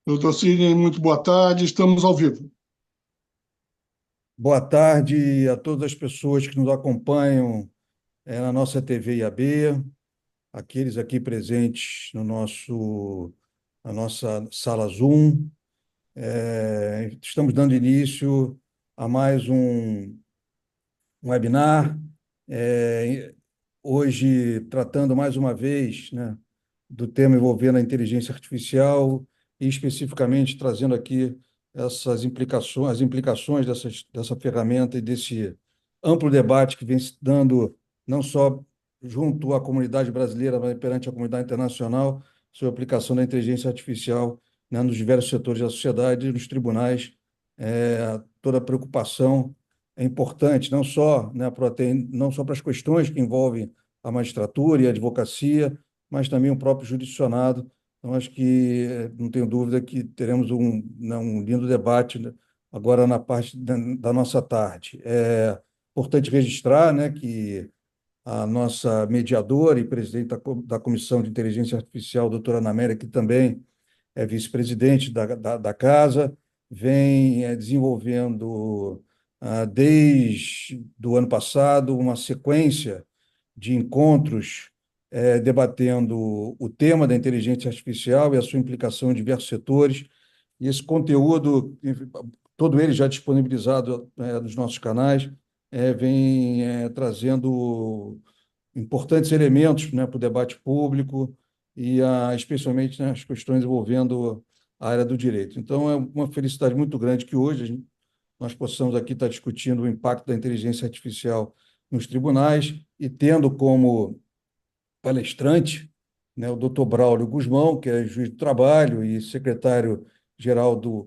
Doutor Sidney, muito boa tarde. Estamos ao vivo. Boa tarde a todas as pessoas que nos acompanham na nossa TV IAB, aqueles aqui presentes na nossa sala Zoom. Estamos dando início a mais um webinar, hoje tratando mais uma vez, né, do tema envolvendo a inteligência artificial e especificamente trazendo aqui as implicações dessa ferramenta e desse amplo debate que vem se dando não só junto à comunidade brasileira, mas perante a comunidade internacional sobre a aplicação da inteligência artificial, né, nos diversos setores da sociedade e nos tribunais. Toda a preocupação é importante, não só para as questões que envolvem a magistratura e a advocacia, mas também o próprio jurisdicionado. Então, acho que não tenho dúvida que teremos um lindo debate, né, agora na parte da nossa tarde. É importante registrar, né, que a nossa mediadora e presidente da Comissão de Inteligência Artificial, doutora Ana Amélia, que também é vice-presidente da casa, vem desenvolvendo, desde o ano passado, uma sequência de encontros debatendo o tema da inteligência artificial e a sua implicação em diversos setores. E esse conteúdo, enfim, todo ele já disponibilizado nos nossos canais, vem trazendo importantes elementos, né, para o debate público e especialmente, né, as questões envolvendo a área do direito. Então, é uma felicidade muito grande que hoje nós possamos aqui estar discutindo o impacto da inteligência artificial nos tribunais e tendo como palestrante, né, o doutor Braulio Guzmão, que é juiz do trabalho e secretário-geral do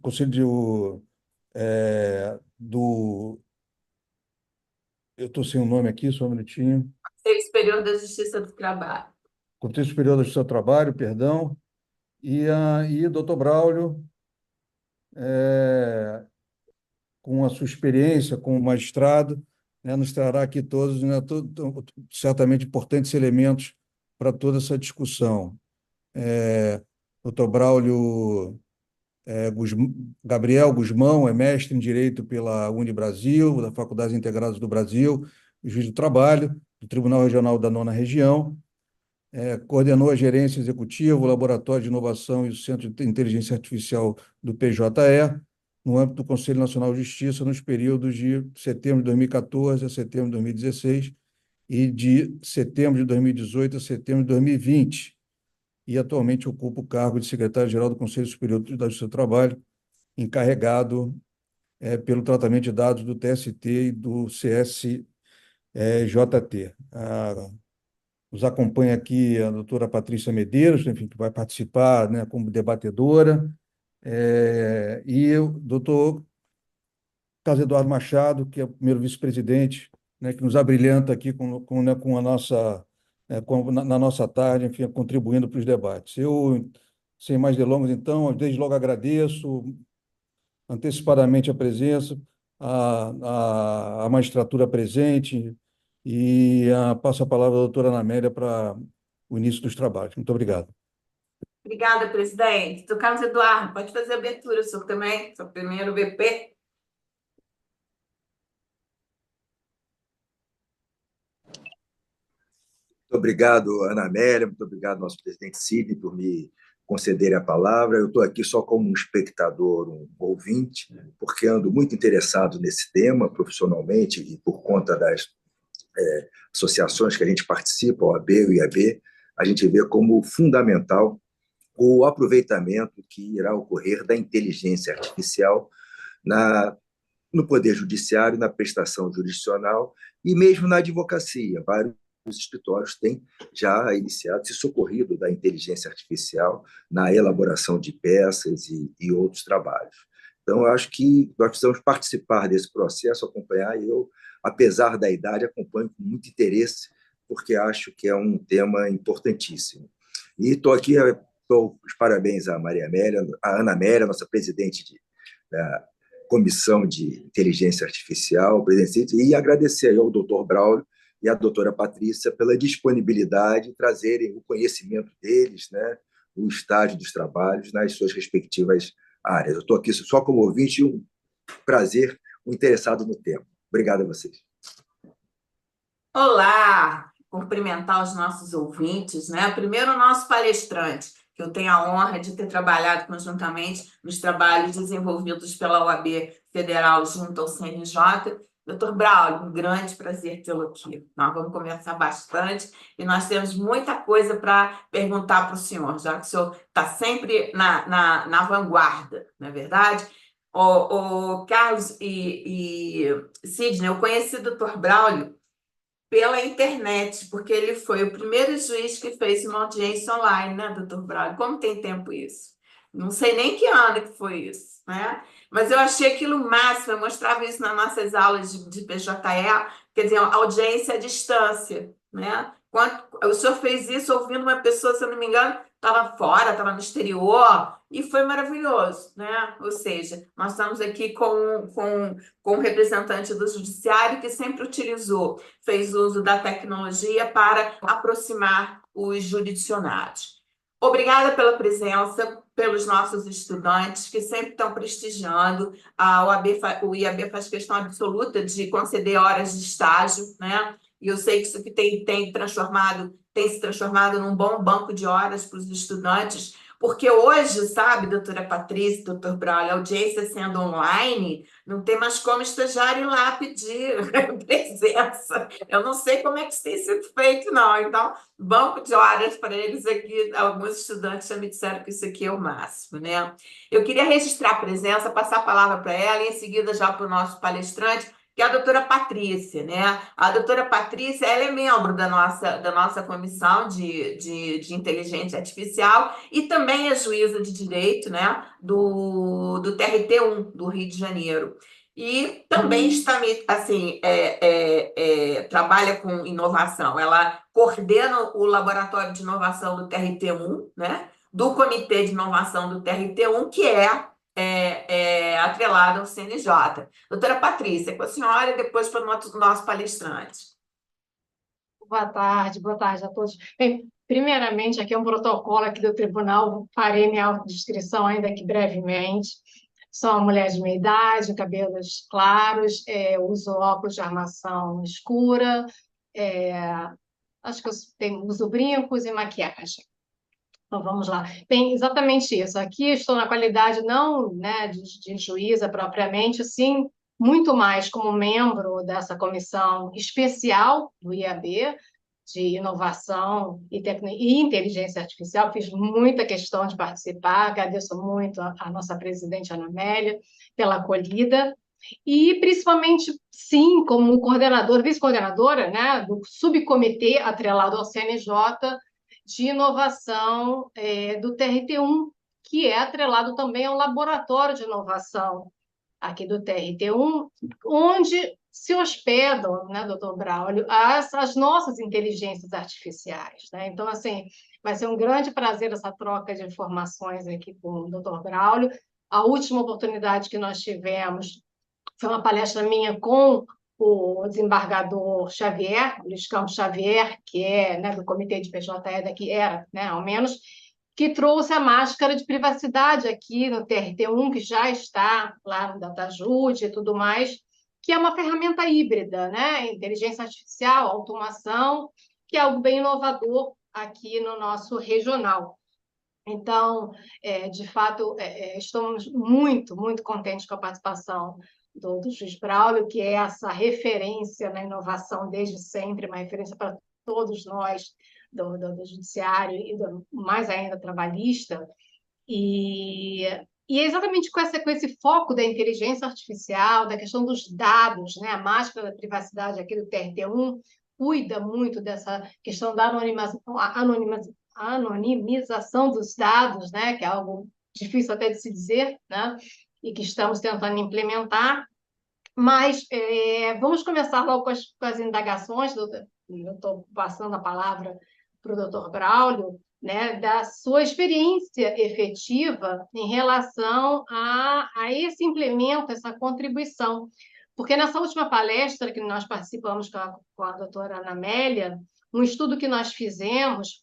Conselho do... Eu estou sem o nome aqui, só um minutinho. Conselho Superior da Justiça do Trabalho. Conselho Superior do seu Trabalho, perdão, e doutor Braulio, com a sua experiência como magistrado, né, nos trará aqui todos, né, certamente importantes elementos para toda essa discussão. Doutor Braulio Gus- Gabriel Guzmão é mestre em Direito pela Unibrasil, da Faculdades Integradas do Brasil, juiz do trabalho, do Tribunal Regional da Nona Região. Coordenou a gerência executiva, o Laboratório de Inovação e o Centro de Inteligência Artificial do PJE, no âmbito do Conselho Nacional de Justiça, nos períodos de setembro de 2014 a setembro de 2016 e de setembro de 2018 a setembro de 2020. E atualmente ocupa o cargo de secretário-geral do Conselho Superior da Justiça do Trabalho, encarregado pelo tratamento de dados do TST e do CSJT. Nos acompanha aqui a doutora Patrícia Medeiros, enfim, que vai participar, né, como debatedora, e o doutor Carlos Eduardo Machado, que é o primeiro vice-presidente, né, que nos abrilhanta aqui né, com a nossa, na nossa tarde, enfim, contribuindo para os debates. Eu, sem mais delongas, então, desde logo agradeço antecipadamente a presença, a magistratura presente, e passo a palavra à doutora Ana Amélia para o início dos trabalhos. Muito obrigado. Obrigada, presidente. Doutor Carlos Eduardo, pode fazer a abertura, o senhor também, seu primeiro VP. Muito obrigado, Ana Amélia, muito obrigado, nosso presidente Sidney, por me concederem a palavra. Eu estou aqui só como um espectador, um ouvinte, porque ando muito interessado nesse tema profissionalmente e por conta das associações que a gente participa, o AB e o IAB, a gente vê como fundamental o aproveitamento que irá ocorrer da inteligência artificial na, no Poder Judiciário, na prestação jurisdicional e mesmo na advocacia. Vários escritórios têm já iniciado, se socorrido da inteligência artificial na elaboração de peças e outros trabalhos. Então, eu acho que nós precisamos participar desse processo, acompanhar, e eu, apesar da idade, acompanho com muito interesse, porque acho que é um tema importantíssimo. E estou aqui, dou os parabéns à Maria Amélia, à Ana Amélia, nossa presidente da Comissão de Inteligência Artificial, presidente, e agradecer ao doutor Braulio e à doutora Patrícia pela disponibilidade em trazerem o conhecimento deles, né, o estágio dos trabalhos nas suas respectivas áreas. Eu estou aqui só como ouvinte, um prazer, um interessado no tema. Obrigado a vocês. Olá, cumprimentar os nossos ouvintes, né? Primeiro, o nosso palestrante, que eu tenho a honra de ter trabalhado conjuntamente nos trabalhos desenvolvidos pela OAB Federal junto ao CNJ. Dr. Braulio, um grande prazer tê-lo aqui. Nós vamos conversar bastante e nós temos muita coisa para perguntar para o senhor, já que o senhor está sempre na vanguarda, não é verdade? O Carlos e Sidney, eu conheci o Dr. Braulio pela internet, porque ele foi o primeiro juiz que fez uma audiência online, né, doutor Braulio? Como tem tempo isso? Não sei nem que ano que foi isso, né? Mas eu achei aquilo máximo, eu mostrava isso nas nossas aulas de PJE, quer dizer, audiência à distância, né? O senhor fez isso ouvindo uma pessoa, se eu não me engano, estava fora, estava no exterior, e foi maravilhoso, né? Ou seja, nós estamos aqui com um representante do judiciário que sempre fez uso da tecnologia para aproximar os jurisdicionados. Obrigada pela presença, pelos nossos estudantes que sempre estão prestigiando. O IAB faz questão absoluta de conceder horas de estágio, né? E eu sei que isso que tem se transformado num bom banco de horas para os estudantes, porque hoje, sabe, doutora Patrícia, doutor Braulio, a audiência sendo online, não tem mais como estagiário ir lá pedir presença. Eu não sei como é que isso tem sido feito, não. Então, banco de horas para eles aqui, alguns estudantes já me disseram que isso aqui é o máximo, né? Eu queria registrar a presença, passar a palavra para ela e em seguida já para o nosso palestrante, que é a doutora Patrícia, né? A doutora Patrícia, ela é membro da nossa comissão de inteligência artificial e também é juíza de direito, né? Do TRT1, do Rio de Janeiro. E também está, assim, trabalha com inovação. Ela coordena o laboratório de inovação do TRT1, né? Do Comitê de Inovação do TRT1, que atrelado ao CNJ. Doutora Patrícia, com a senhora e depois para o nosso palestrante. Boa tarde a todos. Bem, primeiramente, aqui é um protocolo aqui do tribunal, farei minha autodescrição ainda aqui brevemente. Sou uma mulher de meia idade, cabelos claros, uso óculos de armação escura, acho que uso brincos e maquiagem. Então, vamos lá. Bem, exatamente isso. Aqui estou na qualidade não, né, de juíza propriamente, sim, muito mais como membro dessa comissão especial do IAB, de inovação e inteligência artificial. Fiz muita questão de participar, agradeço muito a nossa presidente Ana Amélia pela acolhida, e principalmente, sim, como coordenadora, vice-coordenadora, né, do subcomitê atrelado ao CNJ, de inovação do TRT1, que é atrelado também ao laboratório de inovação aqui do TRT1, onde se hospedam, né, doutor Braulio, as nossas inteligências artificiais, né? Então, assim, vai ser um grande prazer essa troca de informações aqui com o doutor Braulio. A última oportunidade que nós tivemos foi uma palestra minha com o desembargador Xavier, Luiz Campos Xavier, que é, né, do Comitê de PJE daqui, era, né, ao menos, que trouxe a máscara de privacidade aqui no TRT1, que já está lá no DataJude e tudo mais, que é uma ferramenta híbrida, né? Inteligência artificial, automação, que é algo bem inovador aqui no nosso regional. Então, de fato, estamos muito, muito contentes com a participação do juiz Braulio, que é essa referência na inovação desde sempre, uma referência para todos nós do judiciário e mais ainda trabalhista, e é exatamente com esse foco da inteligência artificial, da questão dos dados, né? A máscara da privacidade aqui do TRT1 cuida muito dessa questão da anonimização dos dados, né? Que é algo difícil até de se dizer, né? E que estamos tentando implementar. Mas vamos começar logo com as indagações. Eu estou passando a palavra para o doutor Braulio, né, da sua experiência efetiva em relação a esse implemento, essa contribuição. Porque nessa última palestra que nós participamos com a doutora Ana Amélia, um estudo que nós fizemos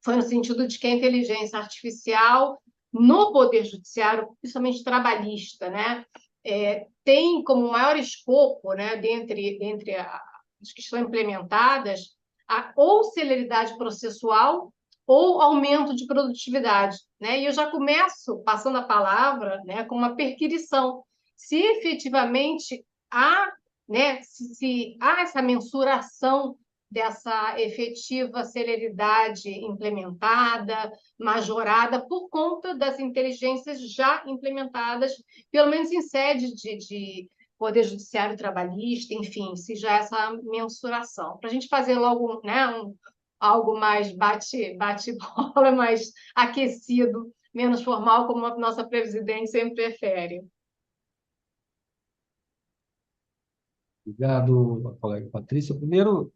foi no sentido de que a inteligência artificial no Poder Judiciário, principalmente trabalhista, né, tem como maior escopo, né, dentre as que estão implementadas, ou celeridade processual ou aumento de produtividade, né? E eu já começo passando a palavra, né, com uma perquisição. Se efetivamente há, né, se há essa mensuração dessa efetiva celeridade implementada, majorada, por conta das inteligências já implementadas, pelo menos em sede de Poder Judiciário Trabalhista, enfim, se já há essa mensuração. Para a gente fazer logo, né, algo mais bate-bola, mais aquecido, menos formal, como a nossa presidente sempre prefere. Obrigado, colega Patrícia. Primeiro,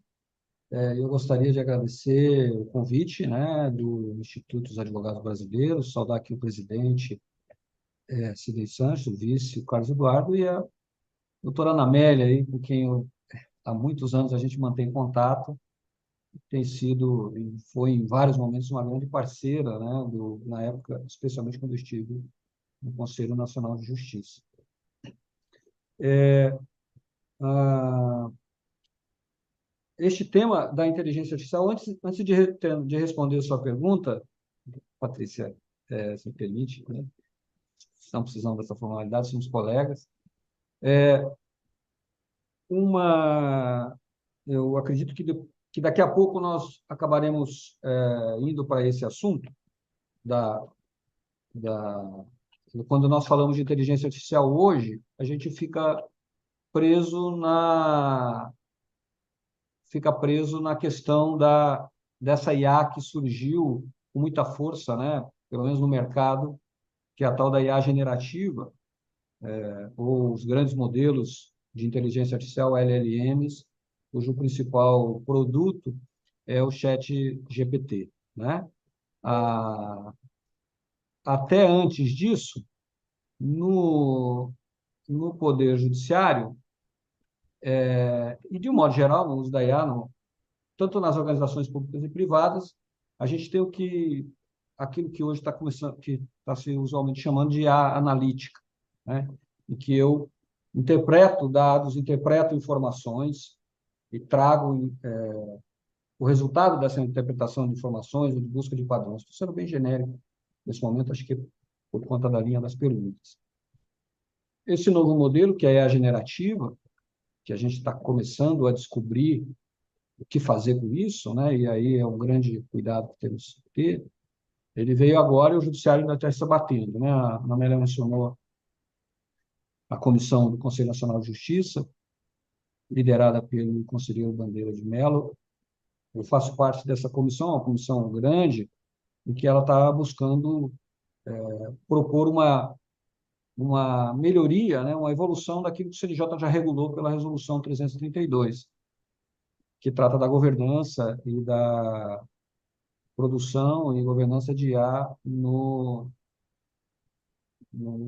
eu gostaria de agradecer o convite, né, do Instituto dos Advogados Brasileiros, saudar aqui o presidente, Sidney Santos, o vice, o Carlos Eduardo, e a doutora Ana Amélia, aí, com quem há muitos anos a gente mantém contato, tem sido, e foi em vários momentos, uma grande parceira, né, na época, especialmente quando eu estive no Conselho Nacional de Justiça. Este tema da inteligência artificial, antes de responder a sua pergunta, Patrícia, se me permite, né? Estão precisando dessa formalidade, somos colegas. Eu acredito que daqui a pouco nós acabaremos indo para esse assunto, quando nós falamos de inteligência artificial hoje, a gente fica preso na questão dessa IA que surgiu com muita força, né? Pelo menos no mercado, que é a tal da IA generativa, ou os grandes modelos de inteligência artificial, LLMs, cujo principal produto é o ChatGPT, né? Até antes disso, no Poder Judiciário, e de um modo geral, no uso da IA, tanto nas organizações públicas e privadas, a gente tem aquilo que hoje está começando, que está se usualmente chamando de IA analítica, né? Em que eu interpreto dados, interpreto informações e trago o resultado dessa interpretação de informações e de busca de padrões. Estou sendo bem genérico nesse momento, acho que por conta da linha das perguntas. Esse novo modelo, que é a generativa, que a gente está começando a descobrir o que fazer com isso, né? E aí é um grande cuidado que temos que ter. Ele veio agora e o Judiciário ainda está batendo, né? A Ana Amélia mencionou a comissão do Conselho Nacional de Justiça, liderada pelo conselheiro Bandeira de Mello. Eu faço parte dessa comissão, uma comissão grande, em que ela está buscando propor uma melhoria, né? Uma evolução daquilo que o CNJ já regulou pela Resolução 332, que trata da governança e da produção e governança de IA no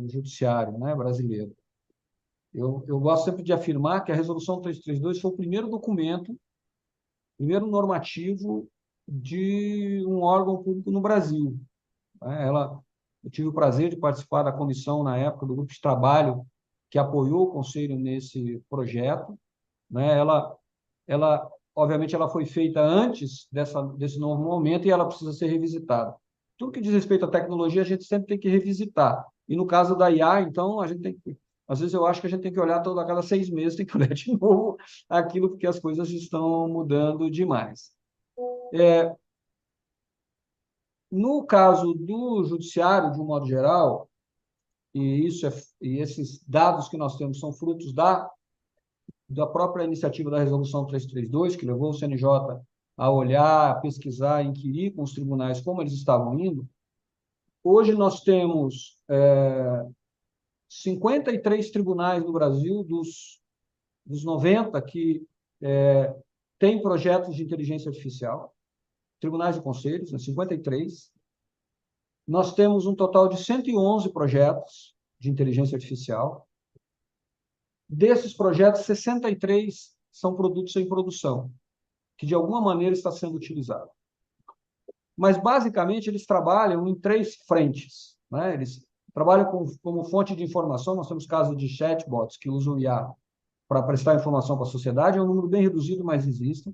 judiciário, né, brasileiro. Eu gosto sempre de afirmar que a Resolução 332 foi o primeiro documento, primeiro normativo de um órgão público no Brasil. Eu tive o prazer de participar da comissão, na época, do grupo de trabalho que apoiou o Conselho nesse projeto, né? Obviamente, ela foi feita antes desse novo momento e ela precisa ser revisitada. Tudo que diz respeito à tecnologia, a gente sempre tem que revisitar. E no caso da IA, então, às vezes eu acho que a gente tem que olhar a cada 6 meses, tem que olhar de novo aquilo, porque as coisas estão mudando demais. No caso do judiciário, de um modo geral, e esses dados que nós temos são frutos da própria iniciativa da Resolução 332, que levou o CNJ a olhar, a pesquisar, a inquirir com os tribunais como eles estavam indo. Hoje nós temos 53 tribunais no Brasil, dos 90 que têm projetos de inteligência artificial, tribunais e conselhos, 53. Nós temos um total de 111 projetos de inteligência artificial. Desses projetos, 63 são produtos em produção, que de alguma maneira está sendo utilizado. mas, basicamente, eles trabalham em 3 frentes, né? Eles trabalham como fonte de informação. Nós temos casos de chatbots que usam o IA para prestar informação para a sociedade, é um número bem reduzido, mas existem.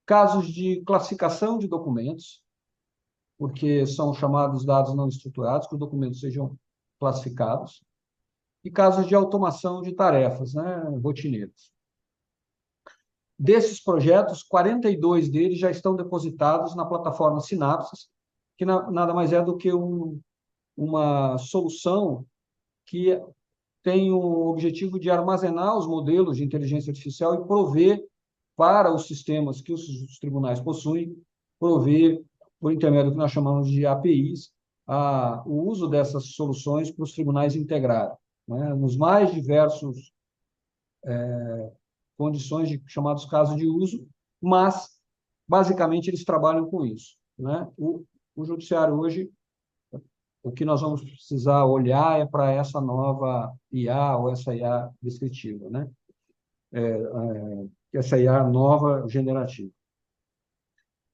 Casos de classificação de documentos, porque são chamados dados não estruturados, que os documentos sejam classificados, e casos de automação de tarefas, né, rotineiras. Desses projetos, 42 deles já estão depositados na plataforma Sinapses, que nada mais é do que uma solução que tem o objetivo de armazenar os modelos de inteligência artificial e prover para os sistemas que os tribunais possuem, prover, por intermédio do que nós chamamos de APIs, o uso dessas soluções para os tribunais integrarem, né, nos mais diversos condições de chamados casos de uso, mas, basicamente, eles trabalham com isso, né? O judiciário hoje, o que nós vamos precisar olhar é para essa nova IA ou essa IA descritiva, né? Essa IA nova generativa.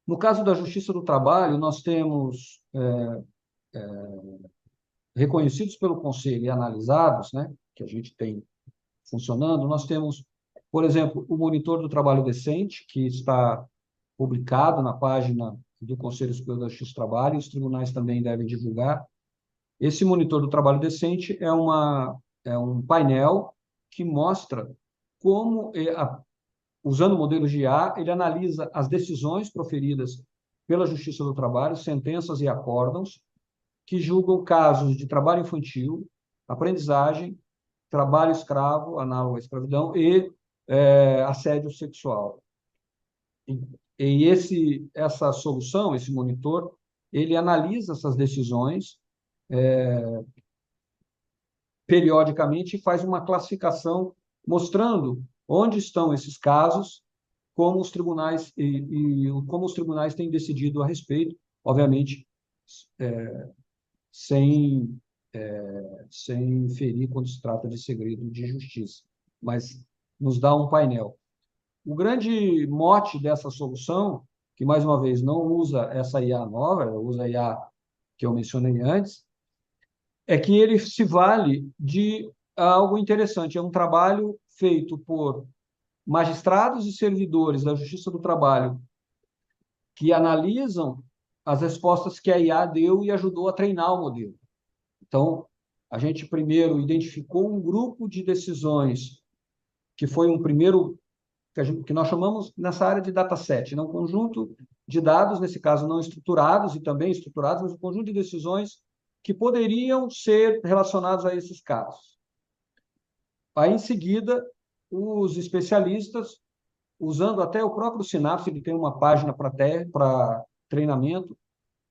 No caso da Justiça do Trabalho, nós temos reconhecidos pelo Conselho e analisados, né, que a gente tem funcionando, nós temos, por exemplo, o Monitor do Trabalho Decente, que está publicado na página do Conselho Superior da Justiça do Trabalho, e os tribunais também devem divulgar. Esse Monitor do Trabalho Decente é um painel que mostra como, usando modelos de IA, ele analisa as decisões proferidas pela Justiça do Trabalho, sentenças e acórdãos, que julgam casos de trabalho infantil, aprendizagem, trabalho escravo, análogo à escravidão, e assédio sexual. E essa solução, esse monitor, ele analisa essas decisões periodicamente e faz uma classificação mostrando onde estão esses casos, como os tribunais como os tribunais têm decidido a respeito, obviamente, sem ferir quando se trata de segredo de justiça, mas nos dá um painel. O grande mote dessa solução, que, mais uma vez, não usa essa IA nova, usa a IA que eu mencionei antes, é que ele se vale de algo interessante. É um trabalho feito por magistrados e servidores da Justiça do Trabalho que analisam as respostas que a IA deu e ajudou a treinar o modelo. Então, a gente primeiro identificou um grupo de decisões que foi um primeiro, que nós chamamos nessa área de dataset, né? Um conjunto de dados, nesse caso não estruturados e também estruturados, mas um conjunto de decisões que poderiam ser relacionados a esses casos. Aí, em seguida, os especialistas, usando até o próprio Sinapse, ele tem uma página para treinamento,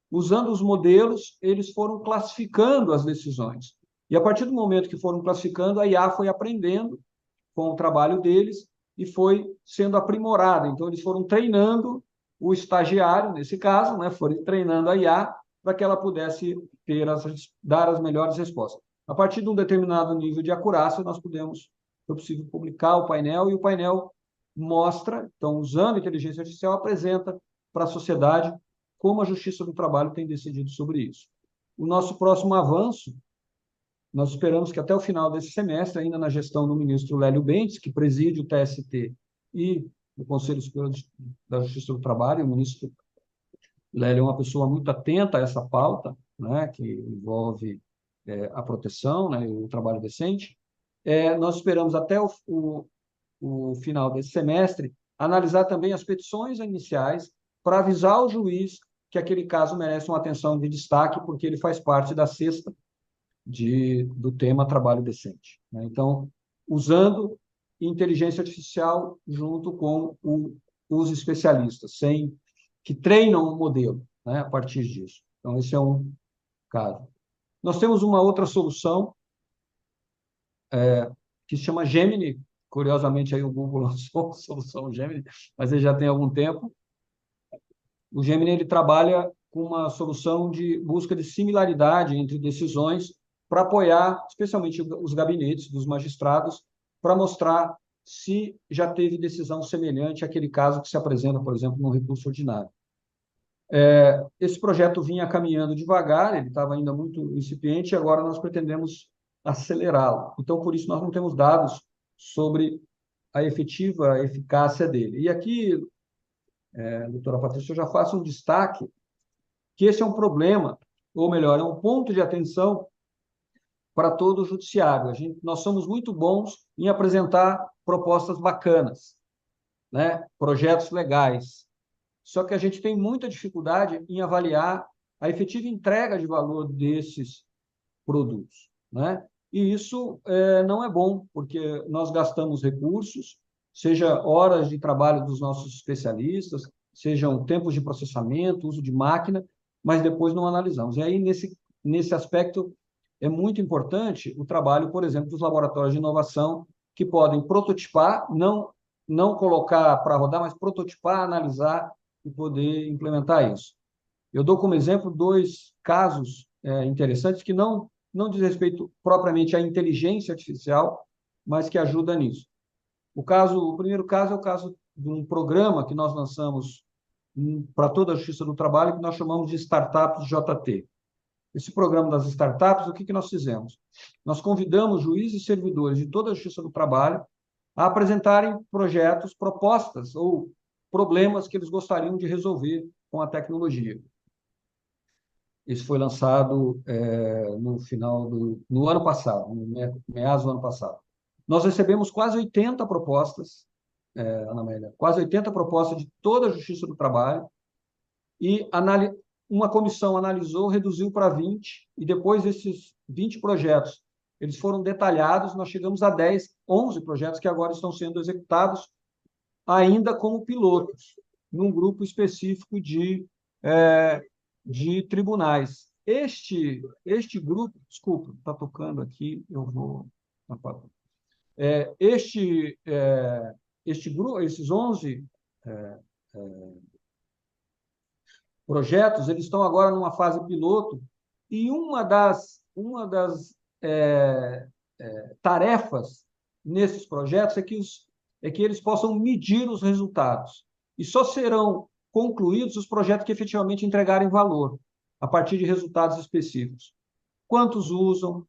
usando os modelos, eles foram classificando as decisões. E, a partir do momento que foram classificando, a IA foi aprendendo com o trabalho deles e foi sendo aprimorada. Então, eles foram treinando o estagiário, nesse caso, né, foram treinando a IA para que ela pudesse dar as melhores respostas. A partir de um determinado nível de acurácia, foi possível publicar o painel, e o painel mostra, então, usando a inteligência artificial, apresenta para a sociedade como a Justiça do Trabalho tem decidido sobre isso. O nosso próximo avanço, nós esperamos que até o final desse semestre, ainda na gestão do ministro Lélio Bentes, que preside o TST e o Conselho Superior da Justiça do Trabalho, o ministro Lélio é uma pessoa muito atenta a essa pauta, né, que envolve a proteção, né, e o trabalho decente. Nós esperamos até o final desse semestre analisar também as petições iniciais para avisar o juiz que aquele caso merece uma atenção de destaque, porque ele faz parte da cesta do tema trabalho decente, né? Então, usando inteligência artificial junto com os especialistas, que treinam o modelo, né, a partir disso. Então, esse é um caso. Nós temos uma outra solução que se chama Gemini. Curiosamente, aí o Google lançou a solução Gemini, mas ele já tem algum tempo. O Gemini ele trabalha com uma solução de busca de similaridade entre decisões para apoiar, especialmente os gabinetes dos magistrados, para mostrar se já teve decisão semelhante àquele caso que se apresenta, por exemplo, num recurso ordinário. Esse projeto vinha caminhando devagar, ele estava ainda muito incipiente, e agora nós pretendemos acelerá-lo. Então, por isso, nós não temos dados sobre a efetiva eficácia dele. E aqui, doutora Patrícia, eu já faço um destaque que esse é um problema, ou melhor, é um ponto de atenção para todo o judiciário. Nós somos muito bons em apresentar propostas bacanas, né? Projetos legais. Só que a gente tem muita dificuldade em avaliar a efetiva entrega de valor desses produtos, né? E isso não é bom, porque nós gastamos recursos, seja horas de trabalho dos nossos especialistas, sejam tempos de processamento, uso de máquina, mas depois não analisamos. E aí, nesse aspecto, é muito importante o trabalho, por exemplo, dos laboratórios de inovação, que podem prototipar, não colocar para rodar, mas prototipar, analisar e poder implementar isso. Eu dou como exemplo 2 casos interessantes que não diz respeito propriamente à inteligência artificial, mas que ajuda nisso. O primeiro caso é o caso de um programa que nós lançamos para toda a Justiça do Trabalho, que nós chamamos de Startups JT. Esse programa das startups, o que nós fizemos? Nós convidamos juízes e servidores de toda a Justiça do Trabalho a apresentarem projetos, propostas ou problemas que eles gostariam de resolver com a tecnologia. Isso foi lançado no ano passado, no meados do ano passado. Nós recebemos quase 80 propostas, Ana Amélia, quase 80 propostas de toda a Justiça do Trabalho, e uma comissão analisou, reduziu para 20, e depois desses 20 projetos, eles foram detalhados, nós chegamos a 11 projetos que agora estão sendo executados, ainda como pilotos, num grupo específico de tribunais. Este grupo, desculpa, está tocando aqui, eu vou... Este grupo, esses 11 projetos, eles estão agora numa fase piloto, e uma das tarefas nesses projetos é que eles possam medir os resultados. E só serão concluídos os projetos que efetivamente entregarem valor, a partir de resultados específicos. Quantos usam,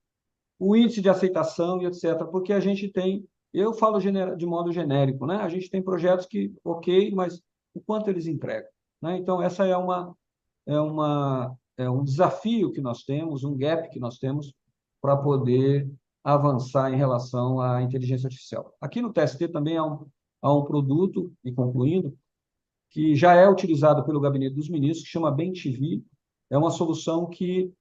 o índice de aceitação e etc. Porque a gente tem, eu falo de modo genérico, né? A gente tem projetos que, ok, mas o quanto eles entregam, né? Então, essa é um desafio que nós temos, um gap que nós temos para poder avançar em relação à inteligência artificial. Aqui no TST também há um produto, e concluindo, que já é utilizado pelo Gabinete dos Ministros, que chama BemTV. É uma solução que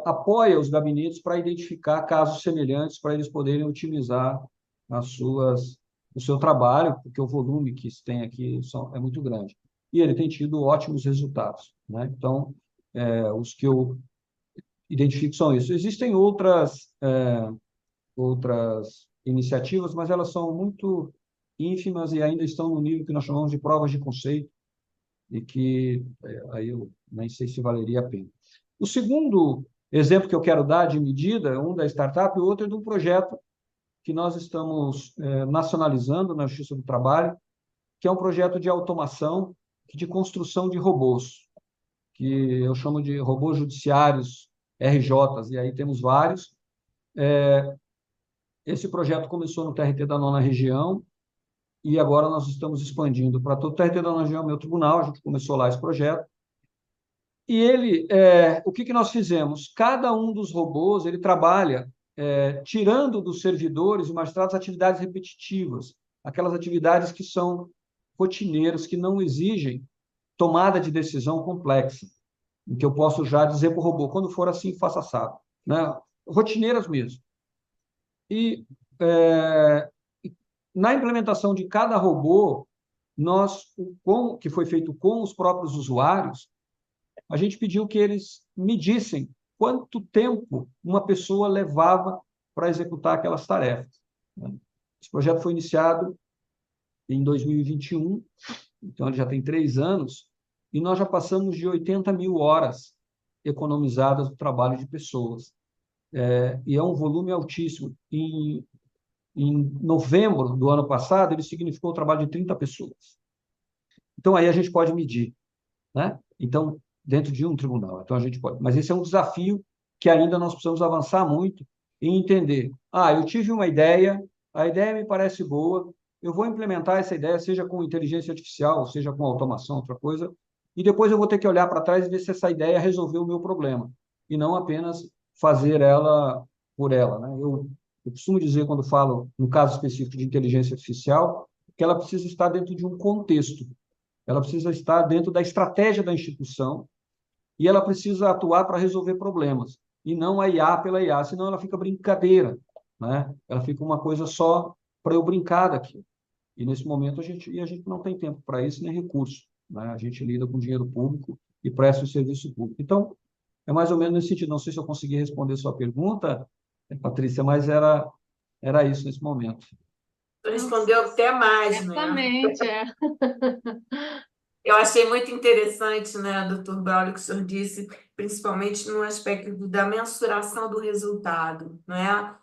apoia os gabinetes para identificar casos semelhantes, para eles poderem otimizar o seu trabalho, porque o volume que se tem aqui é muito grande. E ele tem tido ótimos resultados, né? Então, os que eu identifico são isso. Existem outras iniciativas, mas elas são muito ínfimas e ainda estão no nível que nós chamamos de provas de conceito, e que aí eu nem sei se valeria a pena. O segundo exemplo que eu quero dar de medida, um da startup e o outro é de um projeto que nós estamos nacionalizando na Justiça do Trabalho, que é um projeto de automação, de construção de robôs, que eu chamo de robôs judiciários, RJs, e aí temos vários. Esse projeto começou no TRT da 9ª Região, e agora nós estamos expandindo para todo o TRT da 9ª Região, meu tribunal, a gente começou lá esse projeto. E o que nós fizemos? Cada um dos robôs, ele trabalha tirando dos servidores e magistrados atividades repetitivas, aquelas atividades que são rotineiras, que não exigem tomada de decisão complexa, em que eu posso já dizer para o robô, quando for assim, faça assado, né? Rotineiras mesmo. E na implementação de cada robô, que foi feito com os próprios usuários, a gente pediu que eles medissem quanto tempo uma pessoa levava para executar aquelas tarefas. Esse projeto foi iniciado em 2021, então ele já tem 3 anos, e nós já passamos de 80 mil horas economizadas do trabalho de pessoas. E é um volume altíssimo. Em novembro do ano passado, ele significou o trabalho de 30 pessoas. Então, aí a gente pode medir. né? Então, dentro de um tribunal. Então, a gente pode. Mas esse é um desafio que ainda nós precisamos avançar muito e entender. Eu tive uma ideia, a ideia me parece boa, eu vou implementar essa ideia, seja com inteligência artificial, seja com automação, outra coisa, e depois eu vou ter que olhar para trás e ver se essa ideia resolveu o meu problema, e não apenas fazer ela por ela, né? Eu costumo dizer, quando falo, no caso específico de inteligência artificial, que ela precisa estar dentro de um contexto, ela precisa estar dentro da estratégia da instituição e ela precisa atuar para resolver problemas, e não a IA pela IA, senão ela fica brincadeira, né? Ela fica uma coisa só para eu brincar daqui. E nesse momento a gente não tem tempo para isso, nem recurso, né? A gente lida com dinheiro público e presta o serviço público. Então, é mais ou menos nesse sentido. Não sei se eu consegui responder sua pergunta, Patrícia, mas era isso nesse momento. Respondeu até mais, né? Certamente, é. Eu achei muito interessante, né, doutor Braulio, que o senhor disse, principalmente no aspecto da mensuração do resultado, né?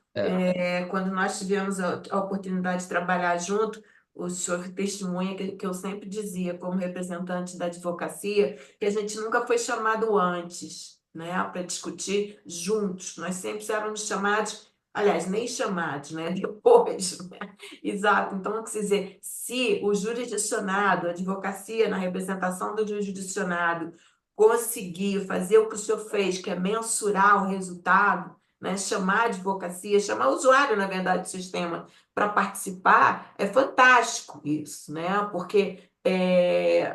Quando nós tivemos a oportunidade de trabalhar junto, o senhor testemunha que eu sempre dizia, como representante da advocacia, que a gente nunca foi chamado antes, né, para discutir juntos. Nós sempre éramos chamados, aliás, nem chamados, né, depois, né? Exato. Então, quer dizer, se o jurisdicionado, a advocacia na representação do jurisdicionado, conseguir fazer o que o senhor fez, que é mensurar o resultado, né, chamar a advocacia, chamar o usuário, na verdade, do sistema para participar, é fantástico isso, né? Porque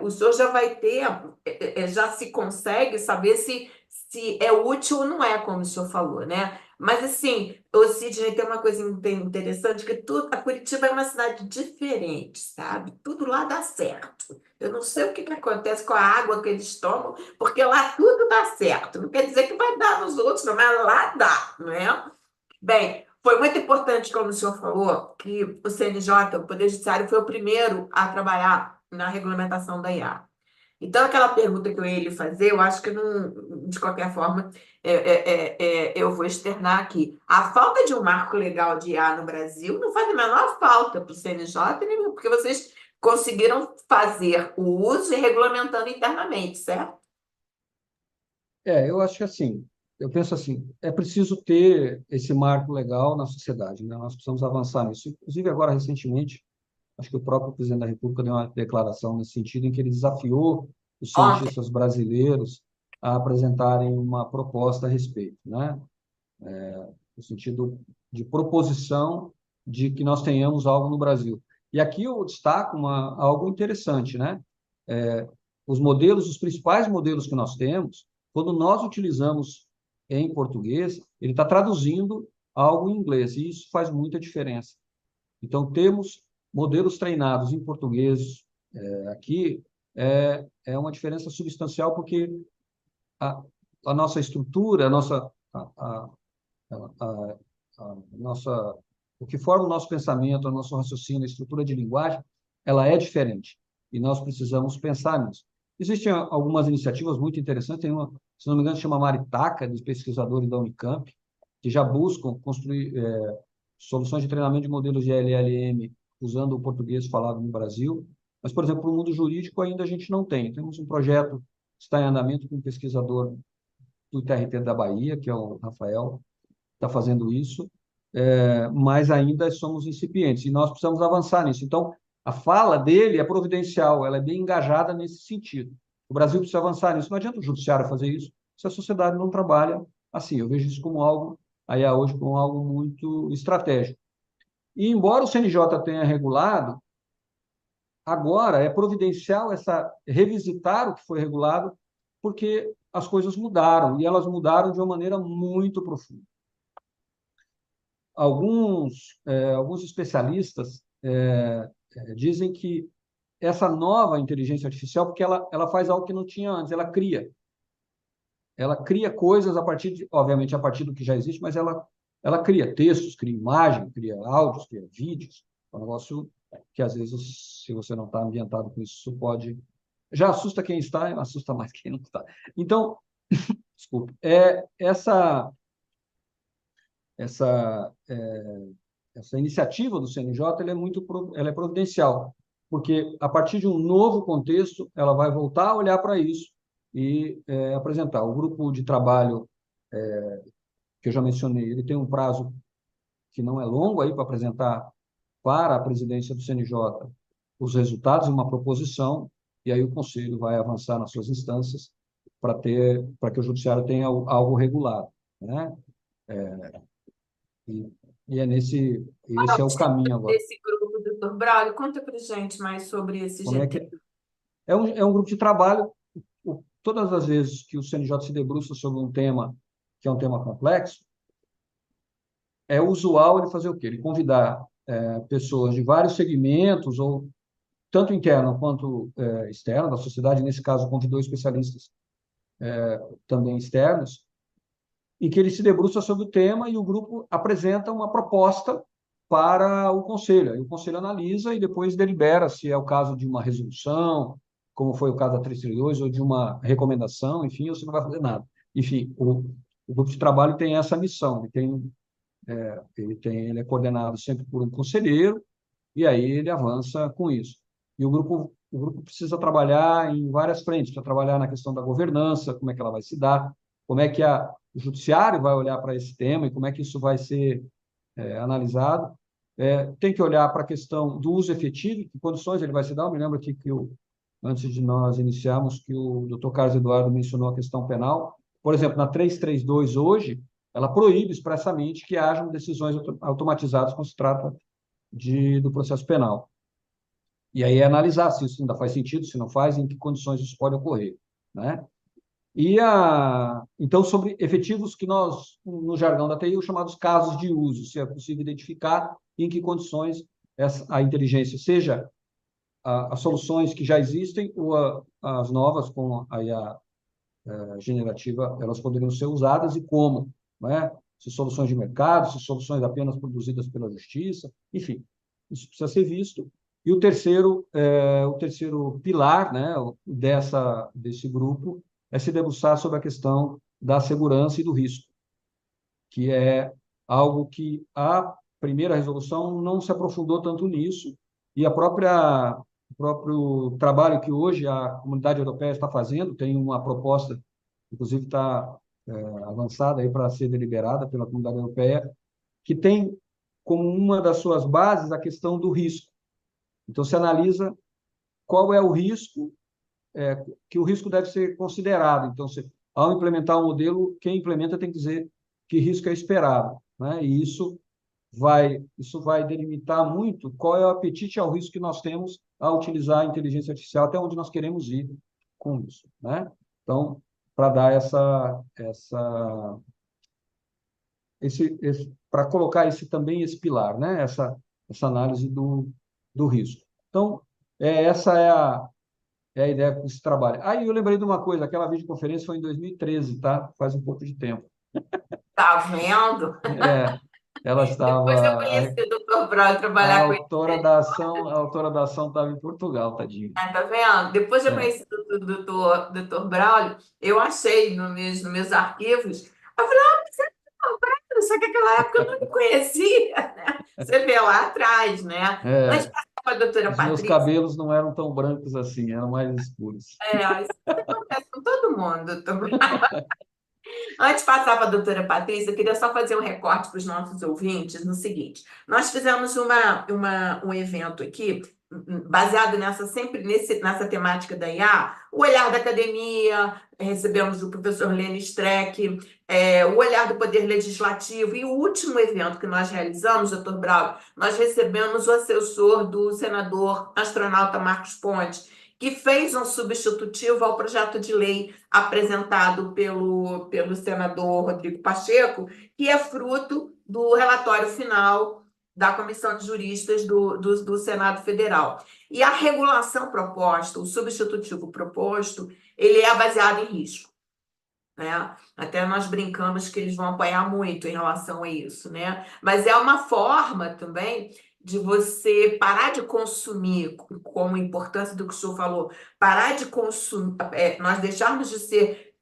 o senhor já vai ter, já se consegue saber se é útil ou não é, como o senhor falou, né? Mas, assim, o Sidney tem uma coisa interessante, que a Curitiba é uma cidade diferente, sabe? Tudo lá dá certo. Eu não sei o que acontece com a água que eles tomam, porque lá tudo dá certo. Não quer dizer que vai dar nos outros, não, mas lá dá, não é? Bem, foi muito importante, como o senhor falou, que o CNJ, o Poder Judiciário, foi o primeiro a trabalhar na regulamentação da IA. Então, aquela pergunta que eu ia lhe fazer, eu acho que, não, de qualquer forma, eu vou externar aqui. A falta de um marco legal de IA no Brasil não faz a menor falta para o CNJ, porque vocês conseguiram fazer o uso e regulamentando internamente, certo? Eu acho que assim, eu penso assim, é preciso ter esse marco legal na sociedade, né? Nós precisamos avançar nisso. Inclusive, agora, recentemente, acho que o próprio presidente da República deu uma declaração nesse sentido, em que ele desafiou os Ontem. cientistas brasileiros a apresentarem uma proposta a respeito, né? No sentido de proposição de que nós tenhamos algo no Brasil. E aqui eu destaco algo interessante, né? Os principais modelos que nós temos, quando nós utilizamos em português, ele está traduzindo algo em inglês, e isso faz muita diferença. Então, temos modelos treinados em português aqui, é uma diferença substancial, porque a nossa estrutura, o que forma o nosso pensamento, o nosso raciocínio, a estrutura de linguagem, ela é diferente. E nós precisamos pensar nisso. Existem algumas iniciativas muito interessantes. Tem uma, se não me engano, chama Maritaca, dos pesquisadores da Unicamp, que já buscam construir soluções de treinamento de modelos de LLM usando o português falado no Brasil. Mas, por exemplo, no mundo jurídico ainda a gente não tem. Temos um projeto que está em andamento com um pesquisador do TRT da Bahia, que é o Rafael, está fazendo isso, mas ainda somos incipientes e nós precisamos avançar nisso. Então, a fala dele é providencial, ela é bem engajada nesse sentido. O Brasil precisa avançar nisso. Não adianta o judiciário fazer isso se a sociedade não trabalha assim. Eu vejo isso como algo, aí hoje, como algo muito estratégico. E, embora o CNJ tenha regulado, agora é providencial revisitar o que foi regulado, porque as coisas mudaram, e elas mudaram de uma maneira muito profunda. Alguns especialistas dizem que essa nova inteligência artificial, porque ela faz algo que não tinha antes, ela cria. Ela cria coisas obviamente, a partir do que já existe, mas ela cria textos, cria imagem, cria áudios, cria vídeos. É um negócio que, às vezes, se você não está ambientado com isso pode... Já assusta quem está, assusta mais quem não está. Então, desculpe, essa iniciativa do CNJ ela é providencial. porque a partir de um novo contexto, ela vai voltar a olhar para isso e apresentar. O grupo de trabalho que eu já mencionei, ele tem um prazo que não é longo aí para apresentar para a presidência do CNJ os resultados de uma proposição, e aí o Conselho vai avançar nas suas instâncias para que o Judiciário tenha algo regulado, né? E esse é o caminho agora. Desse grupo, doutor Braulio, conta para gente mais sobre esse Como é GT. que é um grupo de trabalho. Todas as vezes que o CNJ se debruça sobre um tema que é um tema complexo, é usual ele fazer o quê? Ele convidar pessoas de vários segmentos, ou tanto interno quanto externo da sociedade, nesse caso convidou especialistas também externos, em que ele se debruça sobre o tema e o grupo apresenta uma proposta para o Conselho. Aí o Conselho analisa e depois delibera se é o caso de uma resolução, como foi o caso da 332, ou de uma recomendação, enfim, ou se não vai fazer nada. Enfim, o grupo de trabalho tem essa missão, ele é coordenado sempre por um conselheiro, e aí ele avança com isso. E o grupo precisa trabalhar em várias frentes, precisa trabalhar na questão da governança, como é que ela vai se dar, como é que o judiciário vai olhar para esse tema e como é que isso vai ser analisado. Tem que olhar para a questão do uso efetivo, que condições ele vai se dar. Eu me lembro aqui que, antes de nós iniciarmos, que o doutor Carlos Eduardo mencionou a questão penal. Por exemplo, na 332 hoje, ela proíbe expressamente que hajam decisões automatizadas quando se trata do processo penal. E aí analisar se isso ainda faz sentido, se não faz, em que condições isso pode ocorrer, né? Então, sobre efetivos que nós, no jargão da TI, os chamados casos de uso, se é possível identificar em que condições a inteligência, seja as soluções que já existem ou as novas, com a IA generativa, elas poderiam ser usadas e como, né? Se soluções de mercado, se soluções apenas produzidas pela justiça, enfim, isso precisa ser visto. E o terceiro pilar, né, desse grupo é se debruçar sobre a questão da segurança e do risco, que é algo que a primeira resolução não se aprofundou tanto nisso, e o próprio trabalho que hoje a comunidade europeia está fazendo, tem uma proposta, inclusive está avançada aí para ser deliberada pela comunidade europeia, que tem como uma das suas bases a questão do risco. Então, se analisa qual é o risco, que o risco deve ser considerado. Então, ao implementar um modelo, quem implementa tem que dizer que risco é esperado, né? E isso vai delimitar muito qual é o apetite ao risco que nós temos a utilizar a inteligência artificial, até onde nós queremos ir com isso, né? Então, para dar para colocar também esse pilar, né? Essa análise do risco. Então, essa é a ideia que se trabalha. Aí eu lembrei de uma coisa, aquela videoconferência foi em 2013, tá? Faz um pouco de tempo. Tá vendo? Ela Depois eu estava... conheci o doutor Braulio, trabalhar com ele. A autora da ação estava em Portugal, tadinho. Tá vendo? Depois de eu conheci o doutor Braulio, eu achei nos meus arquivos. Eu falei, mas é o doutor Braulio, só que naquela época eu não me conhecia, né? Você vê lá atrás, né? Antes passava a doutora Os meus Patrícia. cabelos não eram tão brancos assim, eram mais escuros. Isso acontece com todo mundo, doutor Braulio. Antes de passar para a doutora Patrícia, eu queria só fazer um recorte para os nossos ouvintes no seguinte: nós fizemos um evento aqui, baseado nessa temática da IA, o olhar da academia, recebemos o professor Lênin Streck, o olhar do Poder Legislativo, e o último evento que nós realizamos, doutor Braulio, nós recebemos o assessor do senador astronauta Marcos Pontes, que fez um substitutivo ao projeto de lei apresentado pelo senador Rodrigo Pacheco, que é fruto do relatório final da Comissão de Juristas do Senado Federal. E a regulação proposta, o substitutivo proposto, ele é baseado em risco, né? Até nós brincamos que eles vão apanhar muito em relação a isso, né? Mas é uma forma também de você parar de consumir, como a importância do que o senhor falou, parar de consumir, nós deixarmos de ser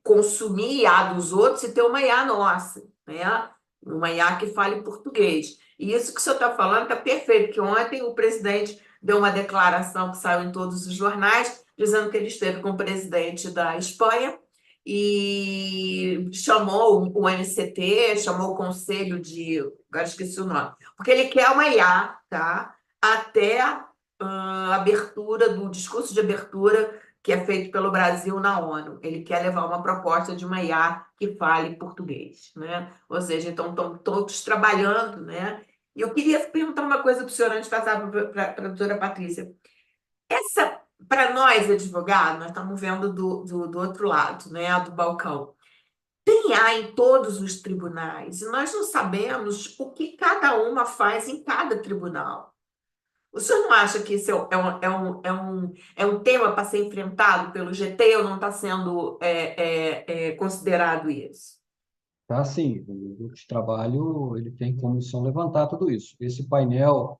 consumir IA dos outros e ter uma IA nossa, né? Uma IA que fale português. E isso que o senhor está falando está perfeito, que ontem o presidente deu uma declaração que saiu em todos os jornais, dizendo que ele esteve com o presidente da Espanha e chamou o MCT, chamou o Conselho de... Agora esqueci o nome. Porque ele quer uma IA, tá? Até a abertura do discurso de abertura que é feito pelo Brasil na ONU. Ele quer levar uma proposta de uma IA que fale português, né? Ou seja, então estão todos trabalhando, né? E eu queria perguntar uma coisa para o senhor antes de passar para a doutora Patrícia. Essa, para nós, advogados, nós estamos vendo do outro lado, né, do balcão. Tem IA em todos os tribunais, e nós não sabemos o que cada uma faz em cada tribunal. O senhor não acha que isso é um tema para ser enfrentado pelo GT ou não está sendo considerado isso? Tá, sim, o grupo de trabalho ele tem como missão levantar tudo isso. Esse painel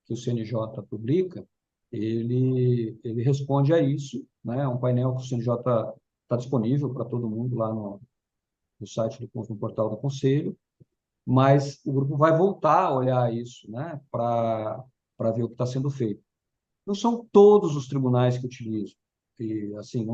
que o CNJ publica, ele responde a isso, né? É um painel que o CNJ está disponível para todo mundo lá no site no portal do Conselho, mas o grupo vai voltar a olhar isso, né? Para ver o que está sendo feito. Não são todos os tribunais que utilizam. E, assim,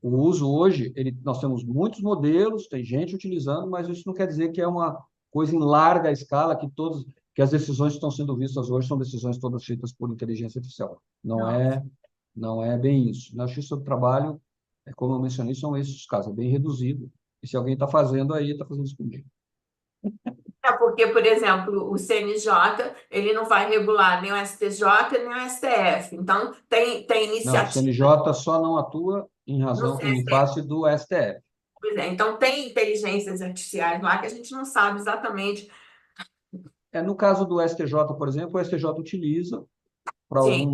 o uso hoje, nós temos muitos modelos, tem gente utilizando, mas isso não quer dizer que é uma coisa em larga escala, que as decisões que estão sendo vistas hoje são decisões todas feitas por inteligência artificial. Não é bem isso. Na Justiça do Trabalho, como eu mencionei, são esses os casos, é bem reduzido. E se alguém está fazendo aí, está fazendo escondido. É porque, por exemplo, o CNJ, ele não vai regular nem o STJ, nem o STF. Então, tem Não, o iniciativa CNJ só não atua no em CSF. face do STF. Pois é, então, tem inteligências artificiais lá que a gente não sabe exatamente. No caso do STJ, por exemplo, o STJ utiliza para Sim,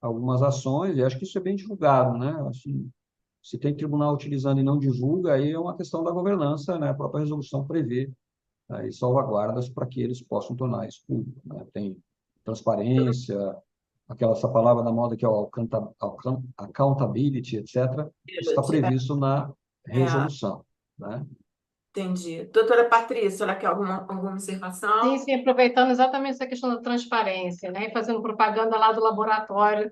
algumas ações, e acho que isso é bem divulgado, né? Assim, se tem tribunal utilizando e não divulga, aí é uma questão da governança, né? A própria resolução prevê aí salvaguardas para que eles possam tornar isso público, né? Tem transparência, essa palavra da moda que é o accountability, etc. Isso está previsto na é, resolução, né? entendi. Doutora Patrícia, a senhora quer alguma Sim, observação? sim, aproveitando exatamente essa questão da transparência, né, e fazendo propaganda lá do laboratório,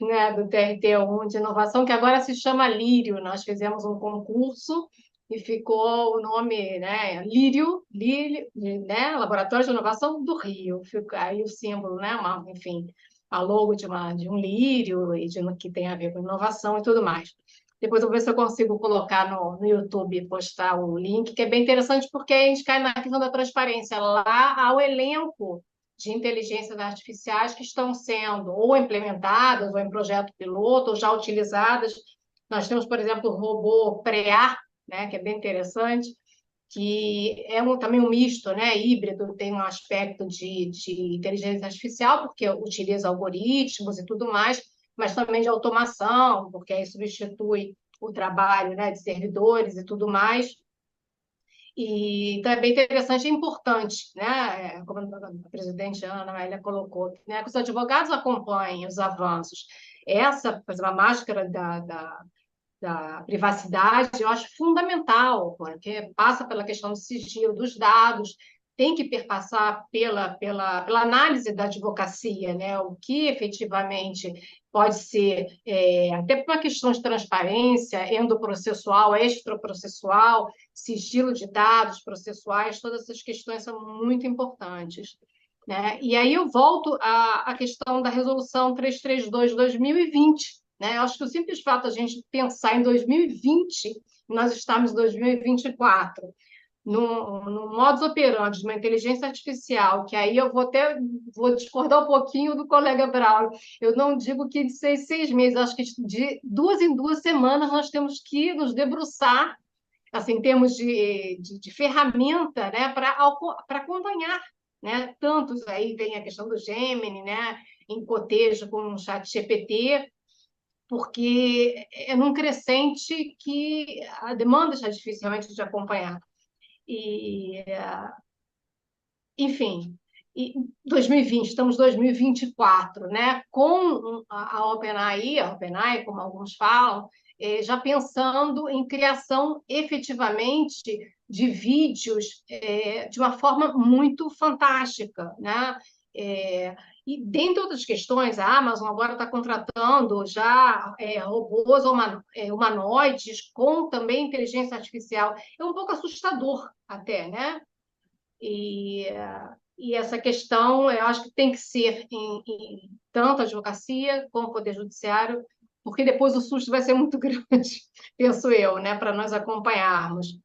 né, do TRT1 de inovação, que agora se chama Lírio. Nós fizemos um concurso e ficou o nome, né, Lírio, né, Laboratório de Inovação do Rio. Fica aí o símbolo, né, enfim, a logo de um lírio e que tem a ver com inovação e tudo mais. Depois eu vou ver se eu consigo colocar no YouTube, postar o link, que é bem interessante porque a gente cai na questão da transparência. Lá há o elenco de inteligências artificiais que estão sendo ou implementadas, ou em projeto piloto, ou já utilizadas. Nós temos, por exemplo, o robô Preá, né, que é bem interessante, que é também um misto, né, híbrido, tem um aspecto de inteligência artificial, porque utiliza algoritmos e tudo mais, mas também de automação, porque aí substitui o trabalho, né, de servidores e tudo mais. E então é bem interessante e importante, né? Como a presidente Ana Amélia colocou, né? Que os advogados acompanhem os avanços. Essa, por exemplo, a máscara da privacidade, eu acho fundamental, porque passa pela questão do sigilo dos dados, tem que perpassar pela análise da advocacia, né? O que efetivamente pode ser, até por uma questão de transparência endoprocessual, extraprocessual, sigilo de dados processuais, todas essas questões são muito importantes. Né? E aí eu volto à questão da Resolução 332 de 2020, né? Eu acho que o simples fato de a gente pensar em 2020, nós estamos em 2024, no modus operandi de uma inteligência artificial, que aí eu vou discordar um pouquinho do colega Braulio. Eu não digo que de 6 meses, acho que de 2 em 2 semanas nós temos que nos debruçar, assim, em termos de ferramenta, né, para acompanhar, né? Tantos aí vem a questão do Gemini, né, em cotejo com o chat GPT, porque é num crescente que a demanda está difícil realmente de acompanhar. E, enfim, 2020, estamos em 2024, né? Com a OpenAI, como alguns falam, já pensando em criação efetivamente de vídeos de uma forma muito fantástica, né? E, dentre outras questões, a Amazon agora está contratando já robôs humanoides com também inteligência artificial. É um pouco assustador até, né? E essa questão, eu acho que tem que ser em tanto a advocacia como o Poder Judiciário, porque depois o susto vai ser muito grande, penso eu, né, para nós acompanharmos.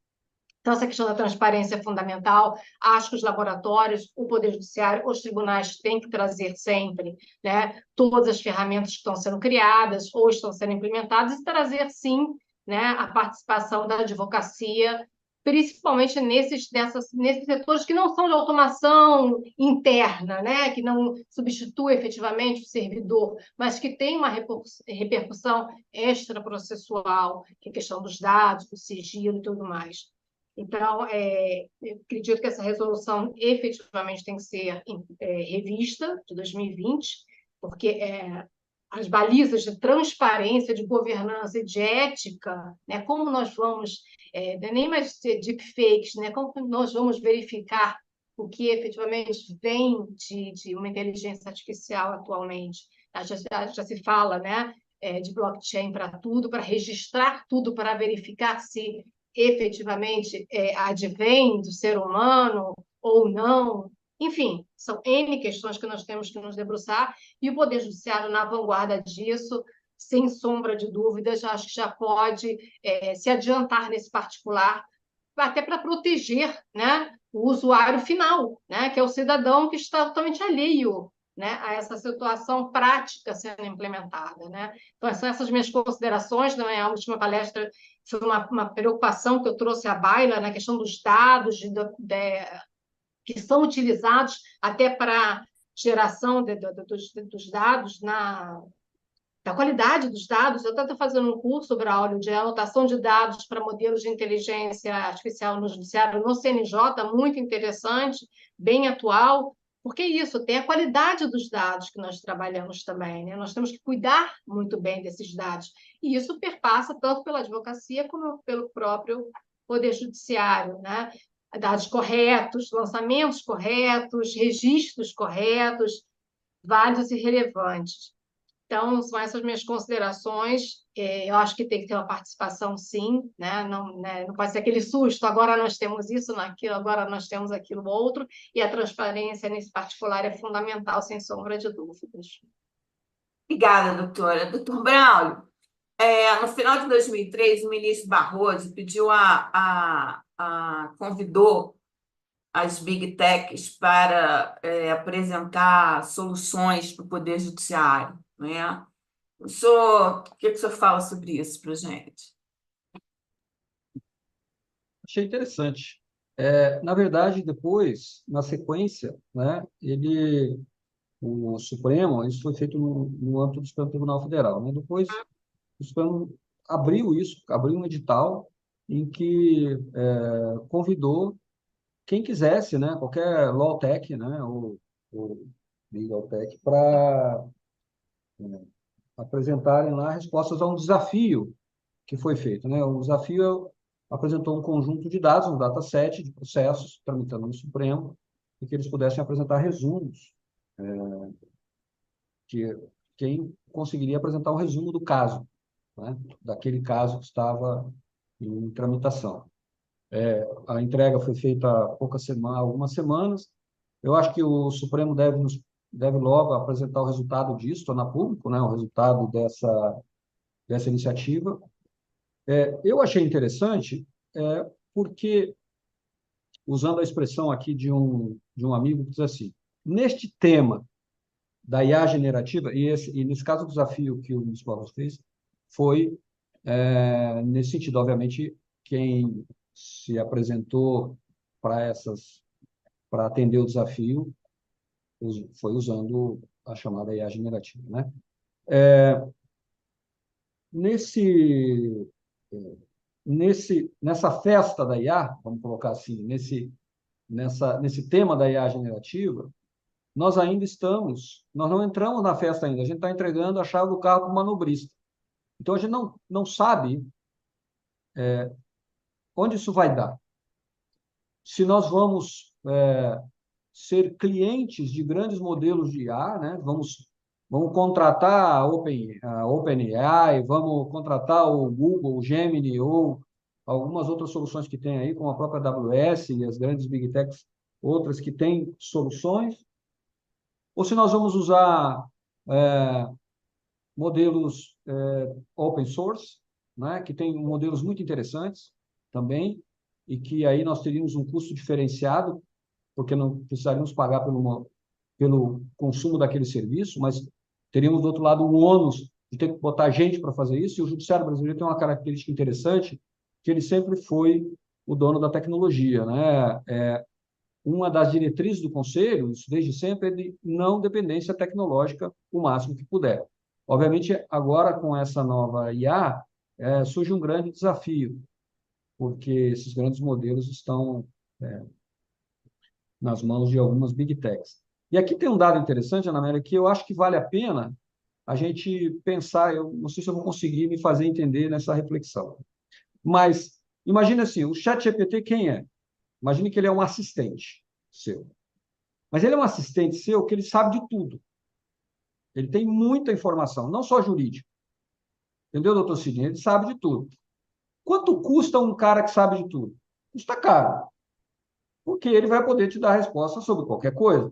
Então, essa questão da transparência é fundamental. Acho que os laboratórios, o Poder Judiciário, os tribunais têm que trazer sempre, né, todas as ferramentas que estão sendo criadas ou estão sendo implementadas e trazer, sim, né, a participação da advocacia, principalmente nesses setores que não são de automação interna, né, que não substitui efetivamente o servidor, mas que tem uma repercussão extraprocessual, que é a questão dos dados, do sigilo e tudo mais. Então, eu acredito que essa resolução efetivamente tem que ser revista, de 2020, porque as balizas de transparência, de governança e de ética, né, como nós vamos, nem mais ter deepfakes, né, como nós vamos verificar o que efetivamente vem de uma inteligência artificial atualmente. Já se fala, né, de blockchain para tudo, para registrar tudo, para verificar se efetivamente advém do ser humano ou não. Enfim, são N questões que nós temos que nos debruçar, e o Poder Judiciário, na vanguarda disso, sem sombra de dúvidas, acho que já pode se adiantar nesse particular, até para proteger, né, o usuário final, né, que é o cidadão que está totalmente alheio, né, a essa situação prática sendo implementada, né? Então, são essas minhas considerações. Não é a última palestra, foi uma preocupação que eu trouxe à baila na questão dos dados que são utilizados até para geração dos dados, da qualidade dos dados. Eu estou fazendo um curso, Braulio, de anotação de dados para modelos de inteligência artificial no judiciário, no CNJ, muito interessante, bem atual, porque isso tem a qualidade dos dados que nós trabalhamos também, né? Nós temos que cuidar muito bem desses dados, e isso perpassa tanto pela advocacia como pelo próprio Poder Judiciário, né? Dados corretos, lançamentos corretos, registros corretos, válidos e relevantes. Então, são essas minhas considerações. Eu acho que tem que ter uma participação, sim, né? Não pode ser aquele susto, agora nós temos isso, naquilo, agora nós temos aquilo outro, e a transparência nesse particular é fundamental, sem sombra de dúvidas. Obrigada, doutora. Doutor Braulio, no final de 2003, o ministro Barroso convidou as Big Techs para apresentar soluções para o Poder Judiciário, né? O que o senhor fala sobre isso para a gente? Achei interessante. Na verdade, depois, na sequência, né, o Supremo, isso foi feito no âmbito do Supremo Tribunal Federal, né? Depois, o Supremo abriu um edital em que convidou quem quisesse, né, qualquer law tech, né, ou legal tech, para apresentarem lá respostas a um desafio que foi feito, né? O desafio apresentou um conjunto de dados, um dataset de processos tramitando no Supremo, e que eles pudessem apresentar resumos, que quem conseguiria apresentar um resumo do caso, né, daquele caso que estava em tramitação. A entrega foi feita há algumas semanas. Eu acho que o Supremo deve logo apresentar o resultado disso, tornar público, né, o resultado dessa iniciativa. Eu achei interessante, porque, usando a expressão aqui de um amigo que diz assim, neste tema da IA generativa, e nesse caso o desafio que o ministro Barroso fez foi, nesse sentido, obviamente, quem se apresentou para atender o desafio foi usando a chamada IA generativa, né? Nessa festa da IA, vamos colocar assim, nesse tema da IA generativa, nós não entramos na festa ainda, a gente está entregando a chave do carro para o manobrista, Então, a gente não sabe onde isso vai dar. Se nós vamos ser clientes de grandes modelos de IA, né? Vamos contratar a OpenAI, vamos contratar o Google, o Gemini ou algumas outras soluções que tem aí, como a própria AWS e as grandes Big Techs, outras que têm soluções, ou se nós vamos usar modelos open source, né? Que tem modelos muito interessantes também, e que aí nós teríamos um custo diferenciado, porque não precisaríamos pagar pelo consumo daquele serviço, mas teríamos, do outro lado, o ônus de ter que botar gente para fazer isso, e o judiciário brasileiro tem uma característica interessante, que ele sempre foi o dono da tecnologia, né? Uma das diretrizes do Conselho, isso desde sempre, é de não dependência tecnológica o máximo que puder. Obviamente, agora, com essa nova IA, surge um grande desafio, porque esses grandes modelos estão nas mãos de algumas Big Techs. E aqui tem um dado interessante, Ana Amélia, que eu acho que vale a pena a gente pensar, eu não sei se eu vou conseguir me fazer entender nessa reflexão. Mas imagine assim, o ChatGPT quem é? Imagine que ele é um assistente seu. Mas ele é um assistente seu que ele sabe de tudo. Ele tem muita informação, não só jurídica. Entendeu, doutor Sidney? Ele sabe de tudo. Quanto custa um cara que sabe de tudo? Custa caro. Porque ele vai poder te dar resposta sobre qualquer coisa.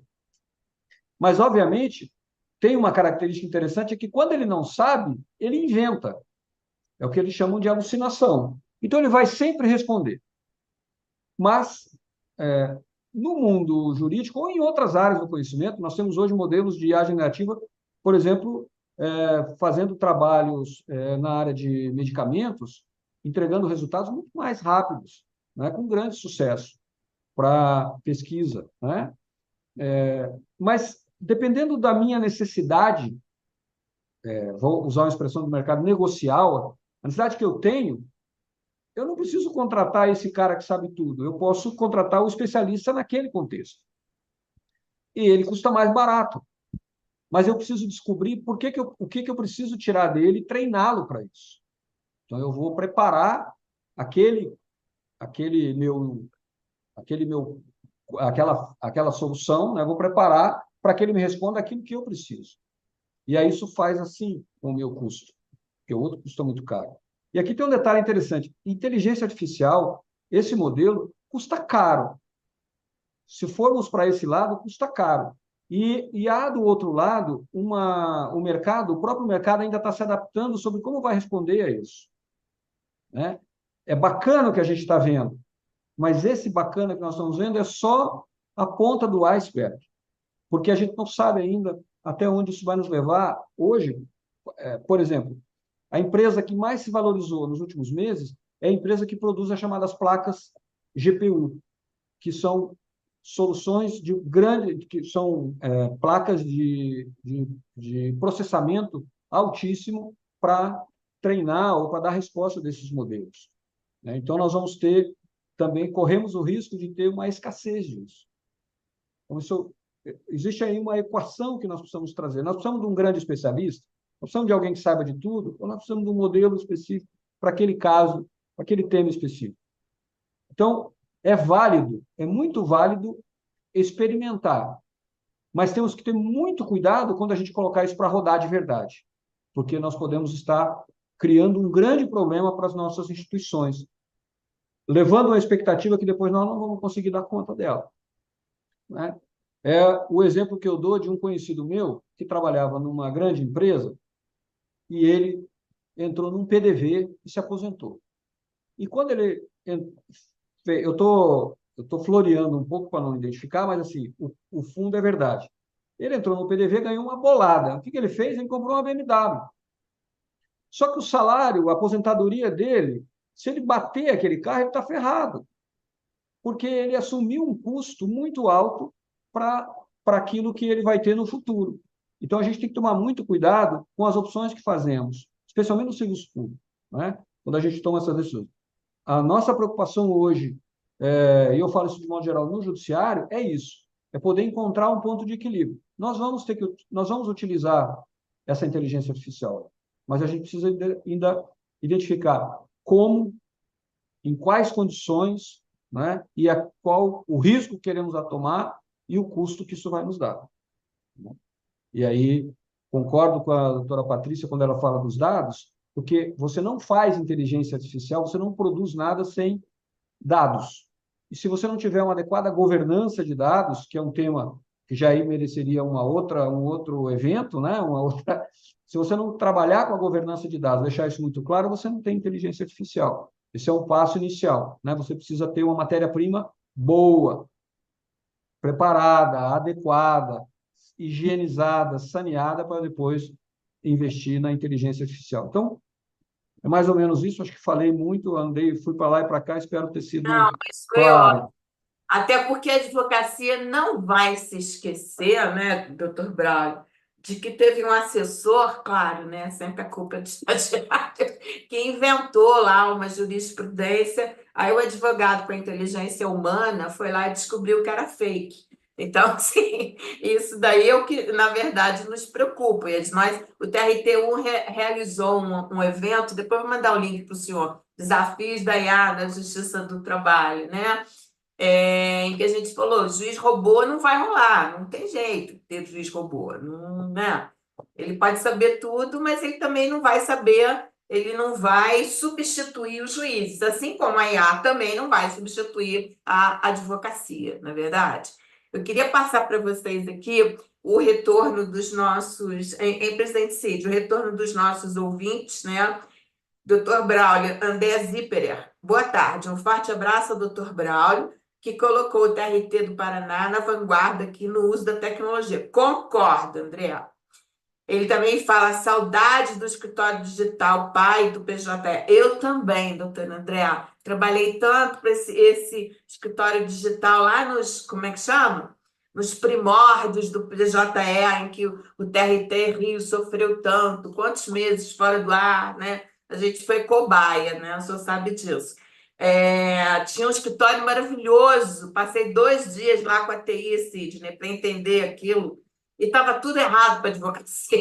Mas, obviamente, tem uma característica interessante, é que quando ele não sabe, ele inventa. É o que eles chamam de alucinação. Então, ele vai sempre responder. Mas, no mundo jurídico ou em outras áreas do conhecimento, nós temos hoje modelos de IA generativa, por exemplo, fazendo trabalhos na área de medicamentos, entregando resultados muito mais rápidos, né, com grande sucesso para pesquisa, né? Mas, dependendo da minha necessidade, vou usar uma expressão do mercado negocial, a necessidade que eu tenho, eu não preciso contratar esse cara que sabe tudo, eu posso contratar o especialista naquele contexto. E ele custa mais barato. Mas eu preciso descobrir o que eu preciso tirar dele e treiná-lo para isso. Então, eu vou preparar aquela solução, né? Vou preparar para que ele me responda aquilo que eu preciso. E aí isso faz assim com o meu custo, porque o outro custa muito caro. E aqui tem um detalhe interessante. Inteligência artificial, esse modelo, custa caro. Se formos para esse lado, custa caro. E há, do outro lado, o próprio mercado ainda está se adaptando sobre como vai responder a isso. Né? É bacana o que a gente está vendo, mas esse bacana que nós estamos vendo é só a ponta do iceberg, porque a gente não sabe ainda até onde isso vai nos levar. Hoje, por exemplo, a empresa que mais se valorizou nos últimos meses é a empresa que produz as chamadas placas GPU, que são soluções que são placas de processamento altíssimo para treinar ou para dar resposta desses modelos. Né? Então, nós corremos o risco de ter uma escassez disso. Então, existe aí uma equação que nós precisamos trazer. Nós precisamos de um grande especialista, nós precisamos de alguém que saiba de tudo, ou nós precisamos de um modelo específico para aquele caso, para aquele tema específico. Então, é muito válido experimentar, mas temos que ter muito cuidado quando a gente colocar isso para rodar de verdade, porque nós podemos estar criando um grande problema para as nossas instituições, levando uma expectativa que depois nós não vamos conseguir dar conta dela. Né? É o exemplo que eu dou de um conhecido meu que trabalhava numa grande empresa e ele entrou num PDV e se aposentou. E quando ele... Eu estou floreando um pouco para não identificar, mas assim, o fundo é verdade. Ele entrou no PDV e ganhou uma bolada. O que ele fez? Ele comprou uma BMW. Só que o salário, a aposentadoria dele, se ele bater aquele carro, ele está ferrado. Porque ele assumiu um custo muito alto para aquilo que ele vai ter no futuro. Então, a gente tem que tomar muito cuidado com as opções que fazemos, especialmente no serviço público, né? Quando a gente toma essas decisões. A nossa preocupação hoje, e eu falo isso de modo geral no judiciário, é isso, é poder encontrar um ponto de equilíbrio. Nós vamos utilizar essa inteligência artificial, mas a gente precisa ainda identificar como, em quais condições, né, e qual o risco que queremos tomar e o custo que isso vai nos dar. E aí, concordo com a doutora Patrícia quando ela fala dos dados, porque você não faz inteligência artificial, você não produz nada sem dados. E se você não tiver uma adequada governança de dados, que é um tema que já aí mereceria um outro evento, né? Se você não trabalhar com a governança de dados, deixar isso muito claro, você não tem inteligência artificial. Esse é um passo inicial, né? Você precisa ter uma matéria-prima boa, preparada, adequada, higienizada, saneada, para depois investir na inteligência artificial. Então, é mais ou menos isso. Acho que falei muito, andei, fui para lá e para cá, espero ter sido Isso foi ótimo. claro. Até porque a advocacia não vai se esquecer, né, doutor Braulio, de que teve um assessor, claro, né, sempre a culpa é do estagiário, que inventou lá uma jurisprudência, aí o advogado com a inteligência humana foi lá e descobriu que era fake. Então, assim, isso daí é o que, na verdade, nos preocupa. O TRT1 realizou um evento, depois vou mandar o link para o senhor, Desafios da IA na Justiça do Trabalho, né? Em que a gente falou, juiz robô não vai rolar, não tem jeito ter juiz robô, não, né? Ele pode saber tudo, mas ele também não vai saber, ele não vai substituir os juízes, assim como a IA também não vai substituir a advocacia, na verdade. Eu queria passar para vocês aqui o retorno dos nossos, em Presidente Cid, o retorno dos nossos ouvintes, né? Doutor Braulio, André Zipperer, boa tarde, um forte abraço ao doutor Braulio, que colocou o TRT do Paraná na vanguarda aqui no uso da tecnologia. Concordo, André. Ele também fala saudade do escritório digital, pai do PJE. Eu também, doutora André. Trabalhei tanto para esse escritório digital lá nos, como é que chama? Nos primórdios do PJE, em que o TRT Rio sofreu tanto, quantos meses fora do ar, né? A gente foi cobaia, né? O senhor sabe disso. Tinha um escritório maravilhoso, passei 2 dias lá com a TI, Sidney, para entender aquilo, e estava tudo errado para a advocacia.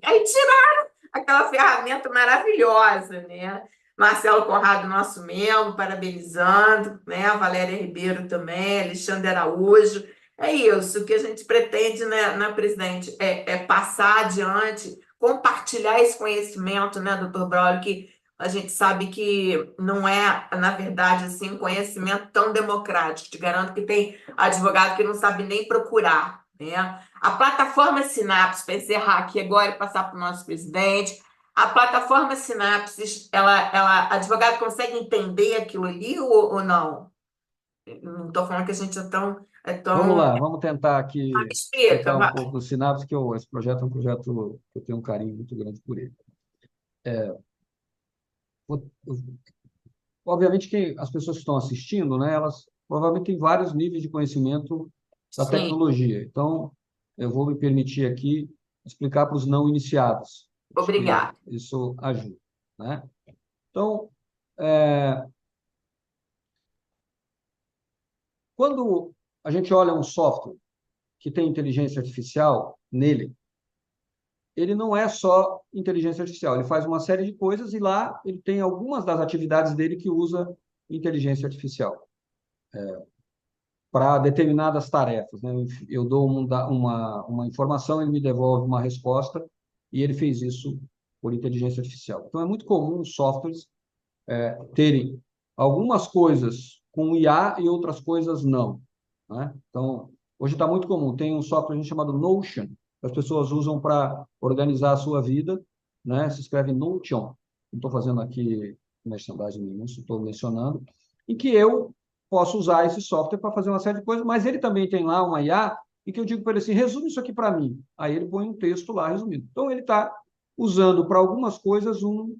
Aí tiraram aquela ferramenta maravilhosa, né? Marcelo Conrado, nosso membro, parabenizando, né? A Valéria Ribeiro também, Alexandre Araújo. É isso que a gente pretende, né, presidente, passar adiante, compartilhar esse conhecimento, né, doutor Braulio, que a gente sabe que não é, na verdade, assim, um conhecimento tão democrático. Te garanto que tem advogado que não sabe nem procurar, né? A plataforma Sinapse, para encerrar aqui agora e passar para o nosso presidente, a plataforma Sinapse, advogado consegue entender aquilo ali ou não? Não estou falando que a gente Vamos lá, vamos tentar aqui explica, explicar um vai. pouco do Sinapse, que esse projeto é um projeto que eu tenho um carinho muito grande por ele. Obviamente que as pessoas que estão assistindo, né, elas provavelmente têm vários níveis de conhecimento da Sim. tecnologia. Então, eu vou me permitir aqui explicar para os não iniciados. Acho que Obrigada. isso ajuda, né? Então, quando a gente olha um software que tem inteligência artificial nele, ele não é só inteligência artificial, ele faz uma série de coisas e lá ele tem algumas das atividades dele que usa inteligência artificial para determinadas tarefas, né? Eu dou uma informação, ele me devolve uma resposta e ele fez isso por inteligência artificial. Então, é muito comum os softwares terem algumas coisas com IA e outras coisas não, né? Então, hoje está muito comum. Tem um software chamado Notion, que as pessoas usam para organizar a sua vida, né? Se escreve Notion. Não estou fazendo aqui merchandising nenhum, estou mencionando. Em que eu posso usar esse software para fazer uma série de coisas, mas ele também tem lá uma IA e que eu digo para ele assim, resume isso aqui para mim. Aí ele põe um texto lá resumido. Então, ele está usando para algumas coisas um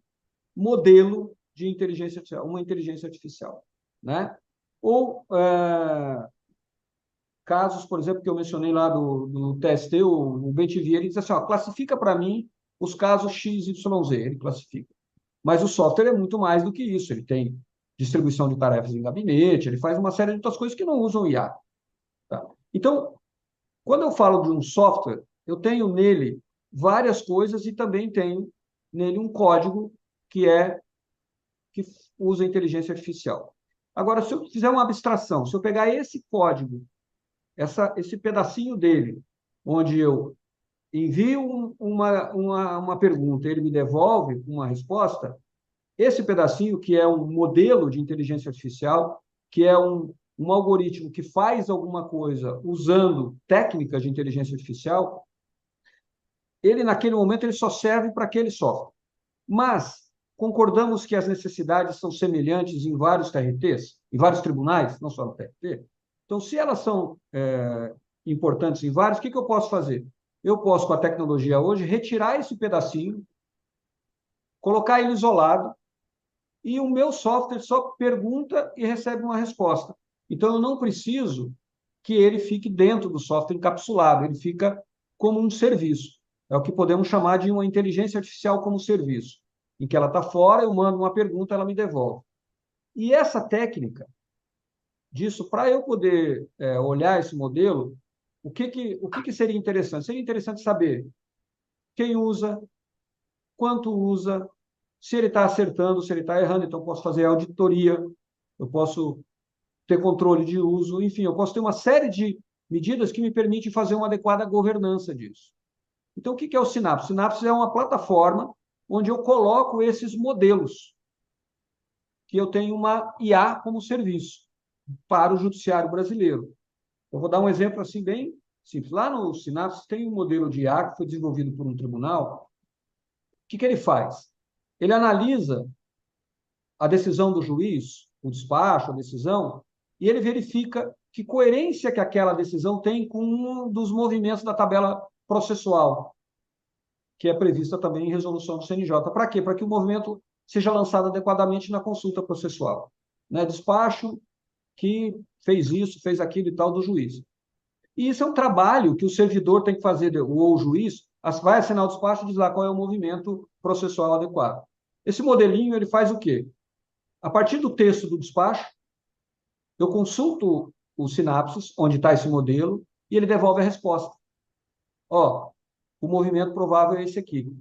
modelo de inteligência artificial, uma inteligência artificial, né? Ou casos, por exemplo, que eu mencionei lá do TST, o Bentivier, ele diz assim, classifica para mim os casos X, Y, Z, ele classifica. Mas o software é muito mais do que isso, ele tem distribuição de tarefas em gabinete, ele faz uma série de outras coisas que não usam IA. Tá? Então, quando eu falo de um software, eu tenho nele várias coisas e também tenho nele um código que usa inteligência artificial. Agora, se eu fizer uma abstração, se eu pegar esse código, esse pedacinho dele, onde eu envio uma pergunta, ele me devolve uma resposta, esse pedacinho, que é um modelo de inteligência artificial, que é um algoritmo que faz alguma coisa usando técnicas de inteligência artificial, ele, naquele momento, ele só serve para aquele software. Mas concordamos que as necessidades são semelhantes em vários TRTs, em vários tribunais, não só no TRT. Então, se elas são importantes em vários, o que eu posso fazer? Eu posso, com a tecnologia hoje, retirar esse pedacinho, colocar ele isolado, e o meu software só pergunta e recebe uma resposta. Então, eu não preciso que ele fique dentro do software encapsulado, ele fica como um serviço. É o que podemos chamar de uma inteligência artificial como serviço, em que ela está fora, eu mando uma pergunta, ela me devolve. E essa técnica disso, para eu poder olhar esse modelo, o que seria interessante? Seria interessante saber quem usa, quanto usa, se ele está acertando, se ele está errando. Então, eu posso fazer auditoria, eu posso ter controle de uso, enfim, eu posso ter uma série de medidas que me permitem fazer uma adequada governança disso. Então, o que é o Synapse? O Synapse é uma plataforma onde eu coloco esses modelos, que eu tenho uma IA como serviço para o judiciário brasileiro. Eu vou dar um exemplo assim bem simples. Lá no Synapse tem um modelo de IA que foi desenvolvido por um tribunal. O que ele faz? Ele analisa a decisão do juiz, o despacho, a decisão, e ele verifica que coerência que aquela decisão tem com um dos movimentos da tabela processual, que é prevista também em resolução do CNJ. Para quê? Para que o movimento seja lançado adequadamente na consulta processual. Né? Despacho que fez isso, fez aquilo e tal do juiz. E isso é um trabalho que o servidor tem que fazer, ou o juiz vai assinar o despacho e diz lá qual é o movimento processual adequado. Esse modelinho, ele faz o quê? A partir do texto do despacho, eu consulto o Synapse, onde está esse modelo, e ele devolve a resposta. Ó, o movimento provável é esse aqui.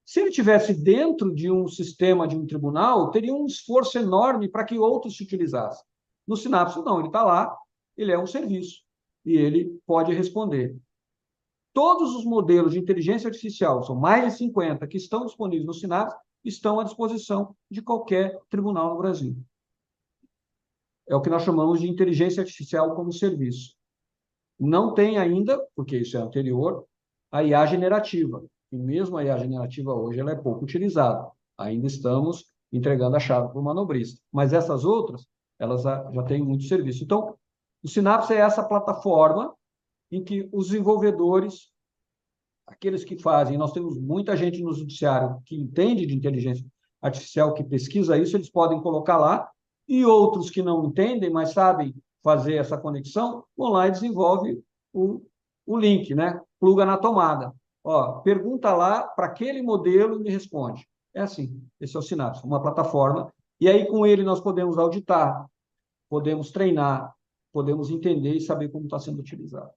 Se ele tivesse dentro de um sistema de um tribunal, teria um esforço enorme para que outros se utilizassem. No Synapse, não, ele está lá, ele é um serviço, e ele pode responder. Todos os modelos de inteligência artificial, são mais de 50, que estão disponíveis no Synapse, estão à disposição de qualquer tribunal no Brasil. É o que nós chamamos de inteligência artificial como serviço. Não tem ainda, porque isso é anterior, a IA generativa. E mesmo a IA generativa hoje ela é pouco utilizada. Ainda estamos entregando a chave para o manobrista. Mas essas outras, elas já têm muito serviço. Então, o Synapse é essa plataforma em que os desenvolvedores, aqueles que fazem, nós temos muita gente no judiciário que entende de inteligência artificial, que pesquisa isso, eles podem colocar lá, e outros que não entendem, mas sabem fazer essa conexão, vão lá e desenvolvem o link, né? Pluga na tomada. Ó, pergunta lá para aquele modelo e me responde. É assim, esse é o Synapse, uma plataforma, e aí com ele nós podemos auditar, podemos treinar, podemos entender e saber como está sendo utilizado.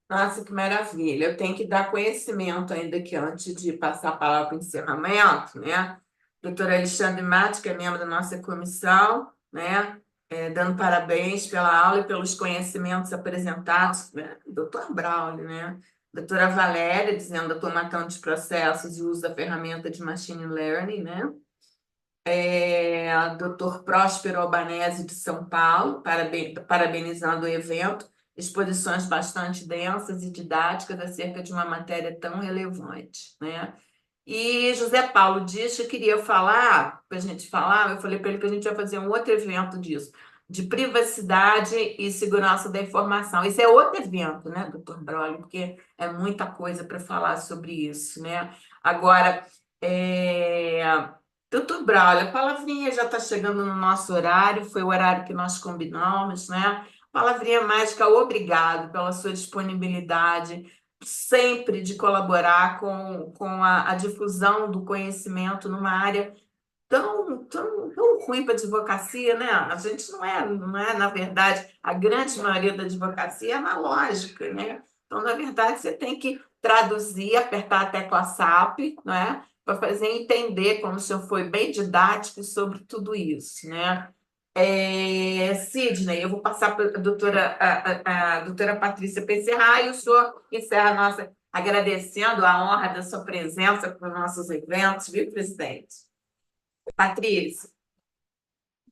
Nossa, que maravilha. Eu tenho que dar conhecimento ainda aqui antes de passar a palavra para o encerramento, né? Doutor Alexandre Matos, que é membro da nossa comissão, né? Dando parabéns pela aula e pelos conhecimentos apresentados, né? Doutor Braulio, né? Doutora Valéria, dizendo a automação de processos e uso da ferramenta de machine learning, né? Doutor Próspero Albanese, de São Paulo, parabenizando o evento, exposições bastante densas e didáticas acerca de uma matéria tão relevante, né? E José Paulo Dias, que queria falar, para a gente falar, eu falei para ele que a gente vai fazer um outro evento disso, de privacidade e segurança da informação. Isso é outro evento, né, doutor Braulio, porque é muita coisa para falar sobre isso, né? Agora, doutor Braulio, a palavrinha já está chegando no nosso horário, foi o horário que nós combinamos, né? Palavrinha mágica, obrigado pela sua disponibilidade, sempre de colaborar com a difusão do conhecimento numa área tão ruim para a advocacia, né? A gente não é, na verdade, a grande maioria da advocacia é analógica, né? Então, na verdade, você tem que traduzir, apertar a tecla SAP, né? para fazer entender, como o senhor foi bem didático sobre tudo isso, né? Sidney, eu vou passar para a doutora Patrícia para encerrar, e o senhor encerra a nossa, agradecendo a honra da sua presença para os nossos eventos, viu, presidente? Patrícia.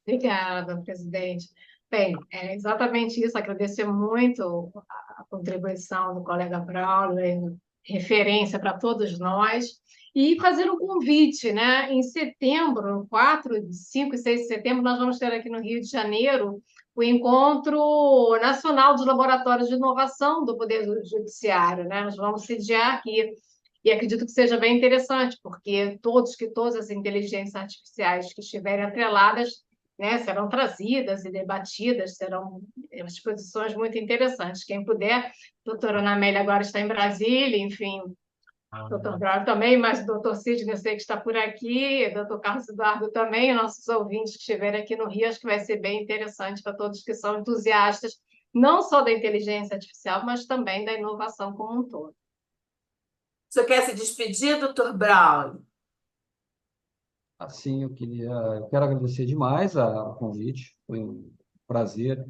Obrigada, presidente. Bem, é exatamente isso, agradecer muito a contribuição do colega Braulio, referência para todos nós, e fazer um convite, né? Em setembro, 4, 5 e 6 de setembro, nós vamos ter aqui no Rio de Janeiro o Encontro Nacional dos Laboratórios de Inovação do Poder Judiciário, né? Nós vamos sediar aqui. E acredito que seja bem interessante, porque todas as inteligências artificiais que estiverem atreladas, né, serão trazidas e debatidas, serão exposições muito interessantes. Quem puder, a doutora Ana Amélia agora está em Brasília, enfim, o doutor Braulio também, mas o doutor Sidney eu sei que está por aqui, o doutor Carlos Eduardo também, nossos ouvintes que estiverem aqui no Rio, acho que vai ser bem interessante para todos que são entusiastas, não só da inteligência artificial, mas também da inovação como um todo. O senhor quer se despedir, doutor Braulio? Assim, eu quero agradecer demais o convite, foi um prazer.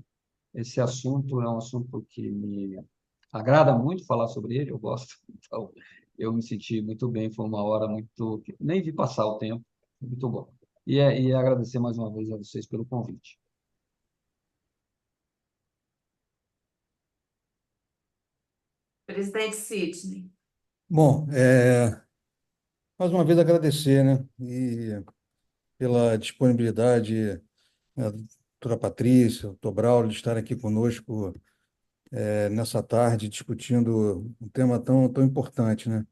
Esse assunto é um assunto que me agrada muito falar sobre ele, eu gosto, então eu me senti muito bem, foi uma hora muito, nem vi passar o tempo, muito bom. E agradecer mais uma vez a vocês pelo convite. Presidente Sidney. Bom, mais uma vez agradecer, né? E pela disponibilidade, né, da doutora Patrícia, doutor Braulio, de estar aqui conosco nessa tarde, discutindo um tema tão importante, né?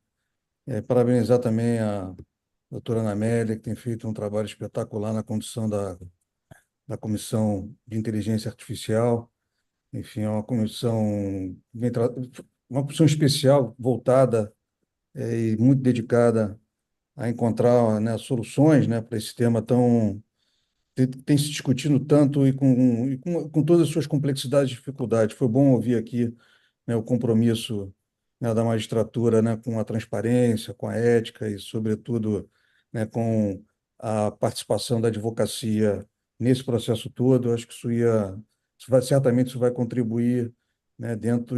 Parabenizar também a doutora Ana Amélia, que tem feito um trabalho espetacular na condução da Comissão de Inteligência Artificial. Enfim, é uma comissão, uma comissão especial, voltada e muito dedicada a encontrar, né, soluções, né, para esse tema tem se discutindo tanto e com todas as suas complexidades e dificuldades. Foi bom ouvir aqui, né, o compromisso, né, da magistratura, né, com a transparência, com a ética e, sobretudo, né, com a participação da advocacia nesse processo todo. Eu acho que certamente isso vai contribuir, né, dentro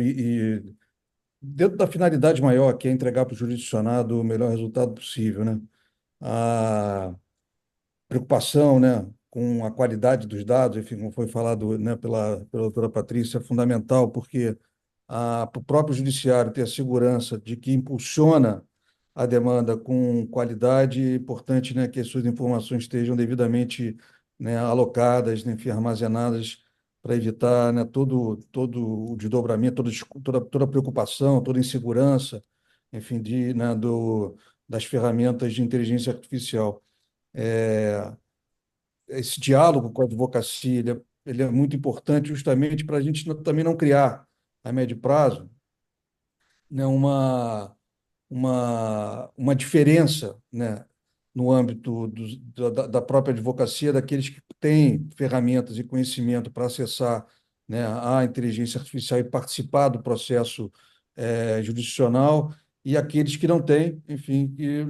da finalidade maior, que é entregar para o jurisdicionado o melhor resultado possível, né? A preocupação, né, com a qualidade dos dados, enfim, como foi falado, né, pela doutora Patrícia, é fundamental, porque o próprio judiciário ter a segurança de que impulsiona a demanda com qualidade, é importante, né, que as suas informações estejam devidamente, né, alocadas, né, enfim, armazenadas, para evitar, né, todo o desdobramento, toda a preocupação, toda a insegurança, enfim, das ferramentas de inteligência artificial. Esse diálogo com a advocacia, ele é muito importante justamente para a gente também não criar, a médio prazo, né, uma diferença, né, no âmbito da própria advocacia, daqueles que têm ferramentas e conhecimento para acessar, né, a inteligência artificial e participar do processo jurisdicional, e aqueles que não têm, enfim, que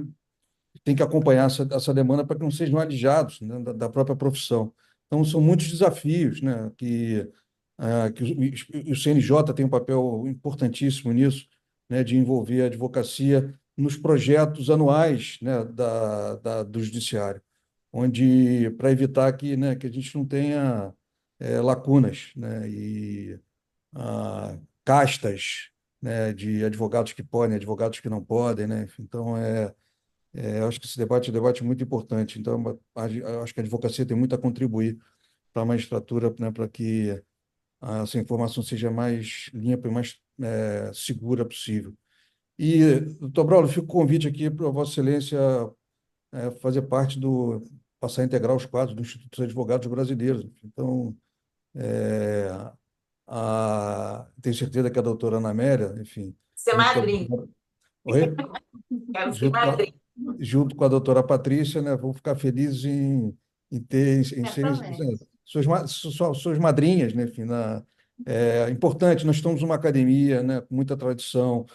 tem que acompanhar essa demanda para que não sejam alijados, né, da própria profissão. Então, são muitos desafios, né, que o CNJ tem um papel importantíssimo nisso, né, de envolver a advocacia nos projetos anuais, né, do Judiciário, onde, para evitar que a gente não tenha lacunas, né, e castas, né, de advogados que podem, advogados que não podem, né? Então, eu acho que esse debate é um debate muito importante. Então, eu acho que a advocacia tem muito a contribuir para a magistratura, né, para que essa informação seja mais limpa e mais segura possível. E, doutor Braulio, fica o convite aqui para Vossa Excelência fazer parte passar a integrar os quadros do Instituto dos Advogados Brasileiros. Então, tenho certeza que a doutora Ana Amélia, enfim, Ser junto com madrinha. Oi? Quero ser junto com a, madrinha. junto com a doutora Patrícia, né, vou ficar feliz em serem Certamente. suas madrinhas, né, enfim, é importante, nós estamos numa academia, né, com muita tradição,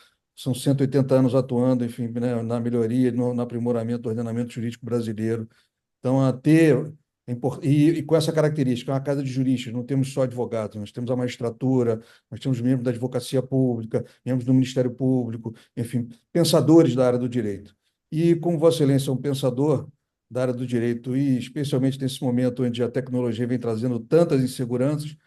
são 180 anos atuando, enfim, né, na melhoria, no aprimoramento do ordenamento jurídico brasileiro. Então, e com essa característica, é uma casa de juristas, não temos só advogados, nós temos a magistratura, nós temos membros da advocacia pública, membros do Ministério Público, enfim, pensadores da área do direito. E como Vossa Excelência é um pensador da área do direito, e especialmente nesse momento onde a tecnologia vem trazendo tantas inseguranças,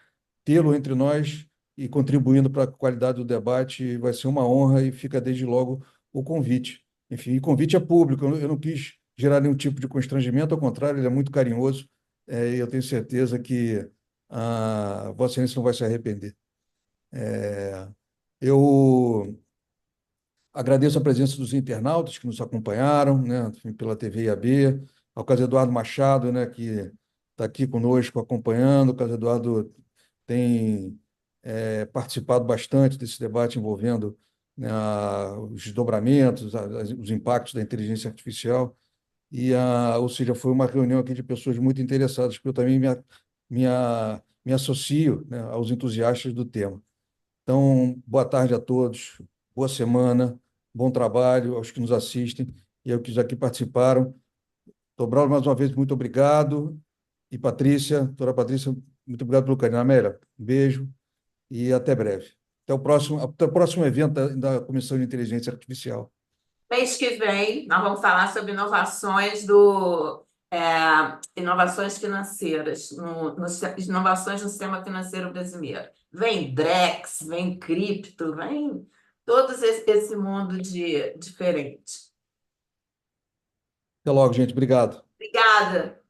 tê-lo entre nós e contribuindo para a qualidade do debate vai ser uma honra, e fica desde logo o convite. Enfim, o convite é público, eu não quis gerar nenhum tipo de constrangimento, ao contrário, ele é muito carinhoso, e eu tenho certeza que a Vossa Excelência não vai se arrepender. Eu agradeço a presença dos internautas que nos acompanharam, né, enfim, pela TV IAB, ao Carlos Eduardo Machado, né, que está aqui conosco acompanhando. O Carlos Eduardo tem participado bastante desse debate envolvendo, né, os desdobramentos, os impactos da inteligência artificial. Ou seja, foi uma reunião aqui de pessoas muito interessadas, porque eu também me associo, né, aos entusiastas do tema. Então, boa tarde a todos, boa semana, bom trabalho aos que nos assistem e aos que aqui participaram. Dobral, mais uma vez, muito obrigado. E Patrícia, doutora Patrícia, muito obrigado pelo carinho. Amélia, um beijo e até breve. Até o próximo evento da Comissão de Inteligência Artificial. Mês que vem, nós vamos falar sobre inovações inovações financeiras, inovações no sistema financeiro brasileiro. Vem Drex, vem cripto, vem todo esse mundo diferente. Até logo, gente. Obrigado. Obrigada.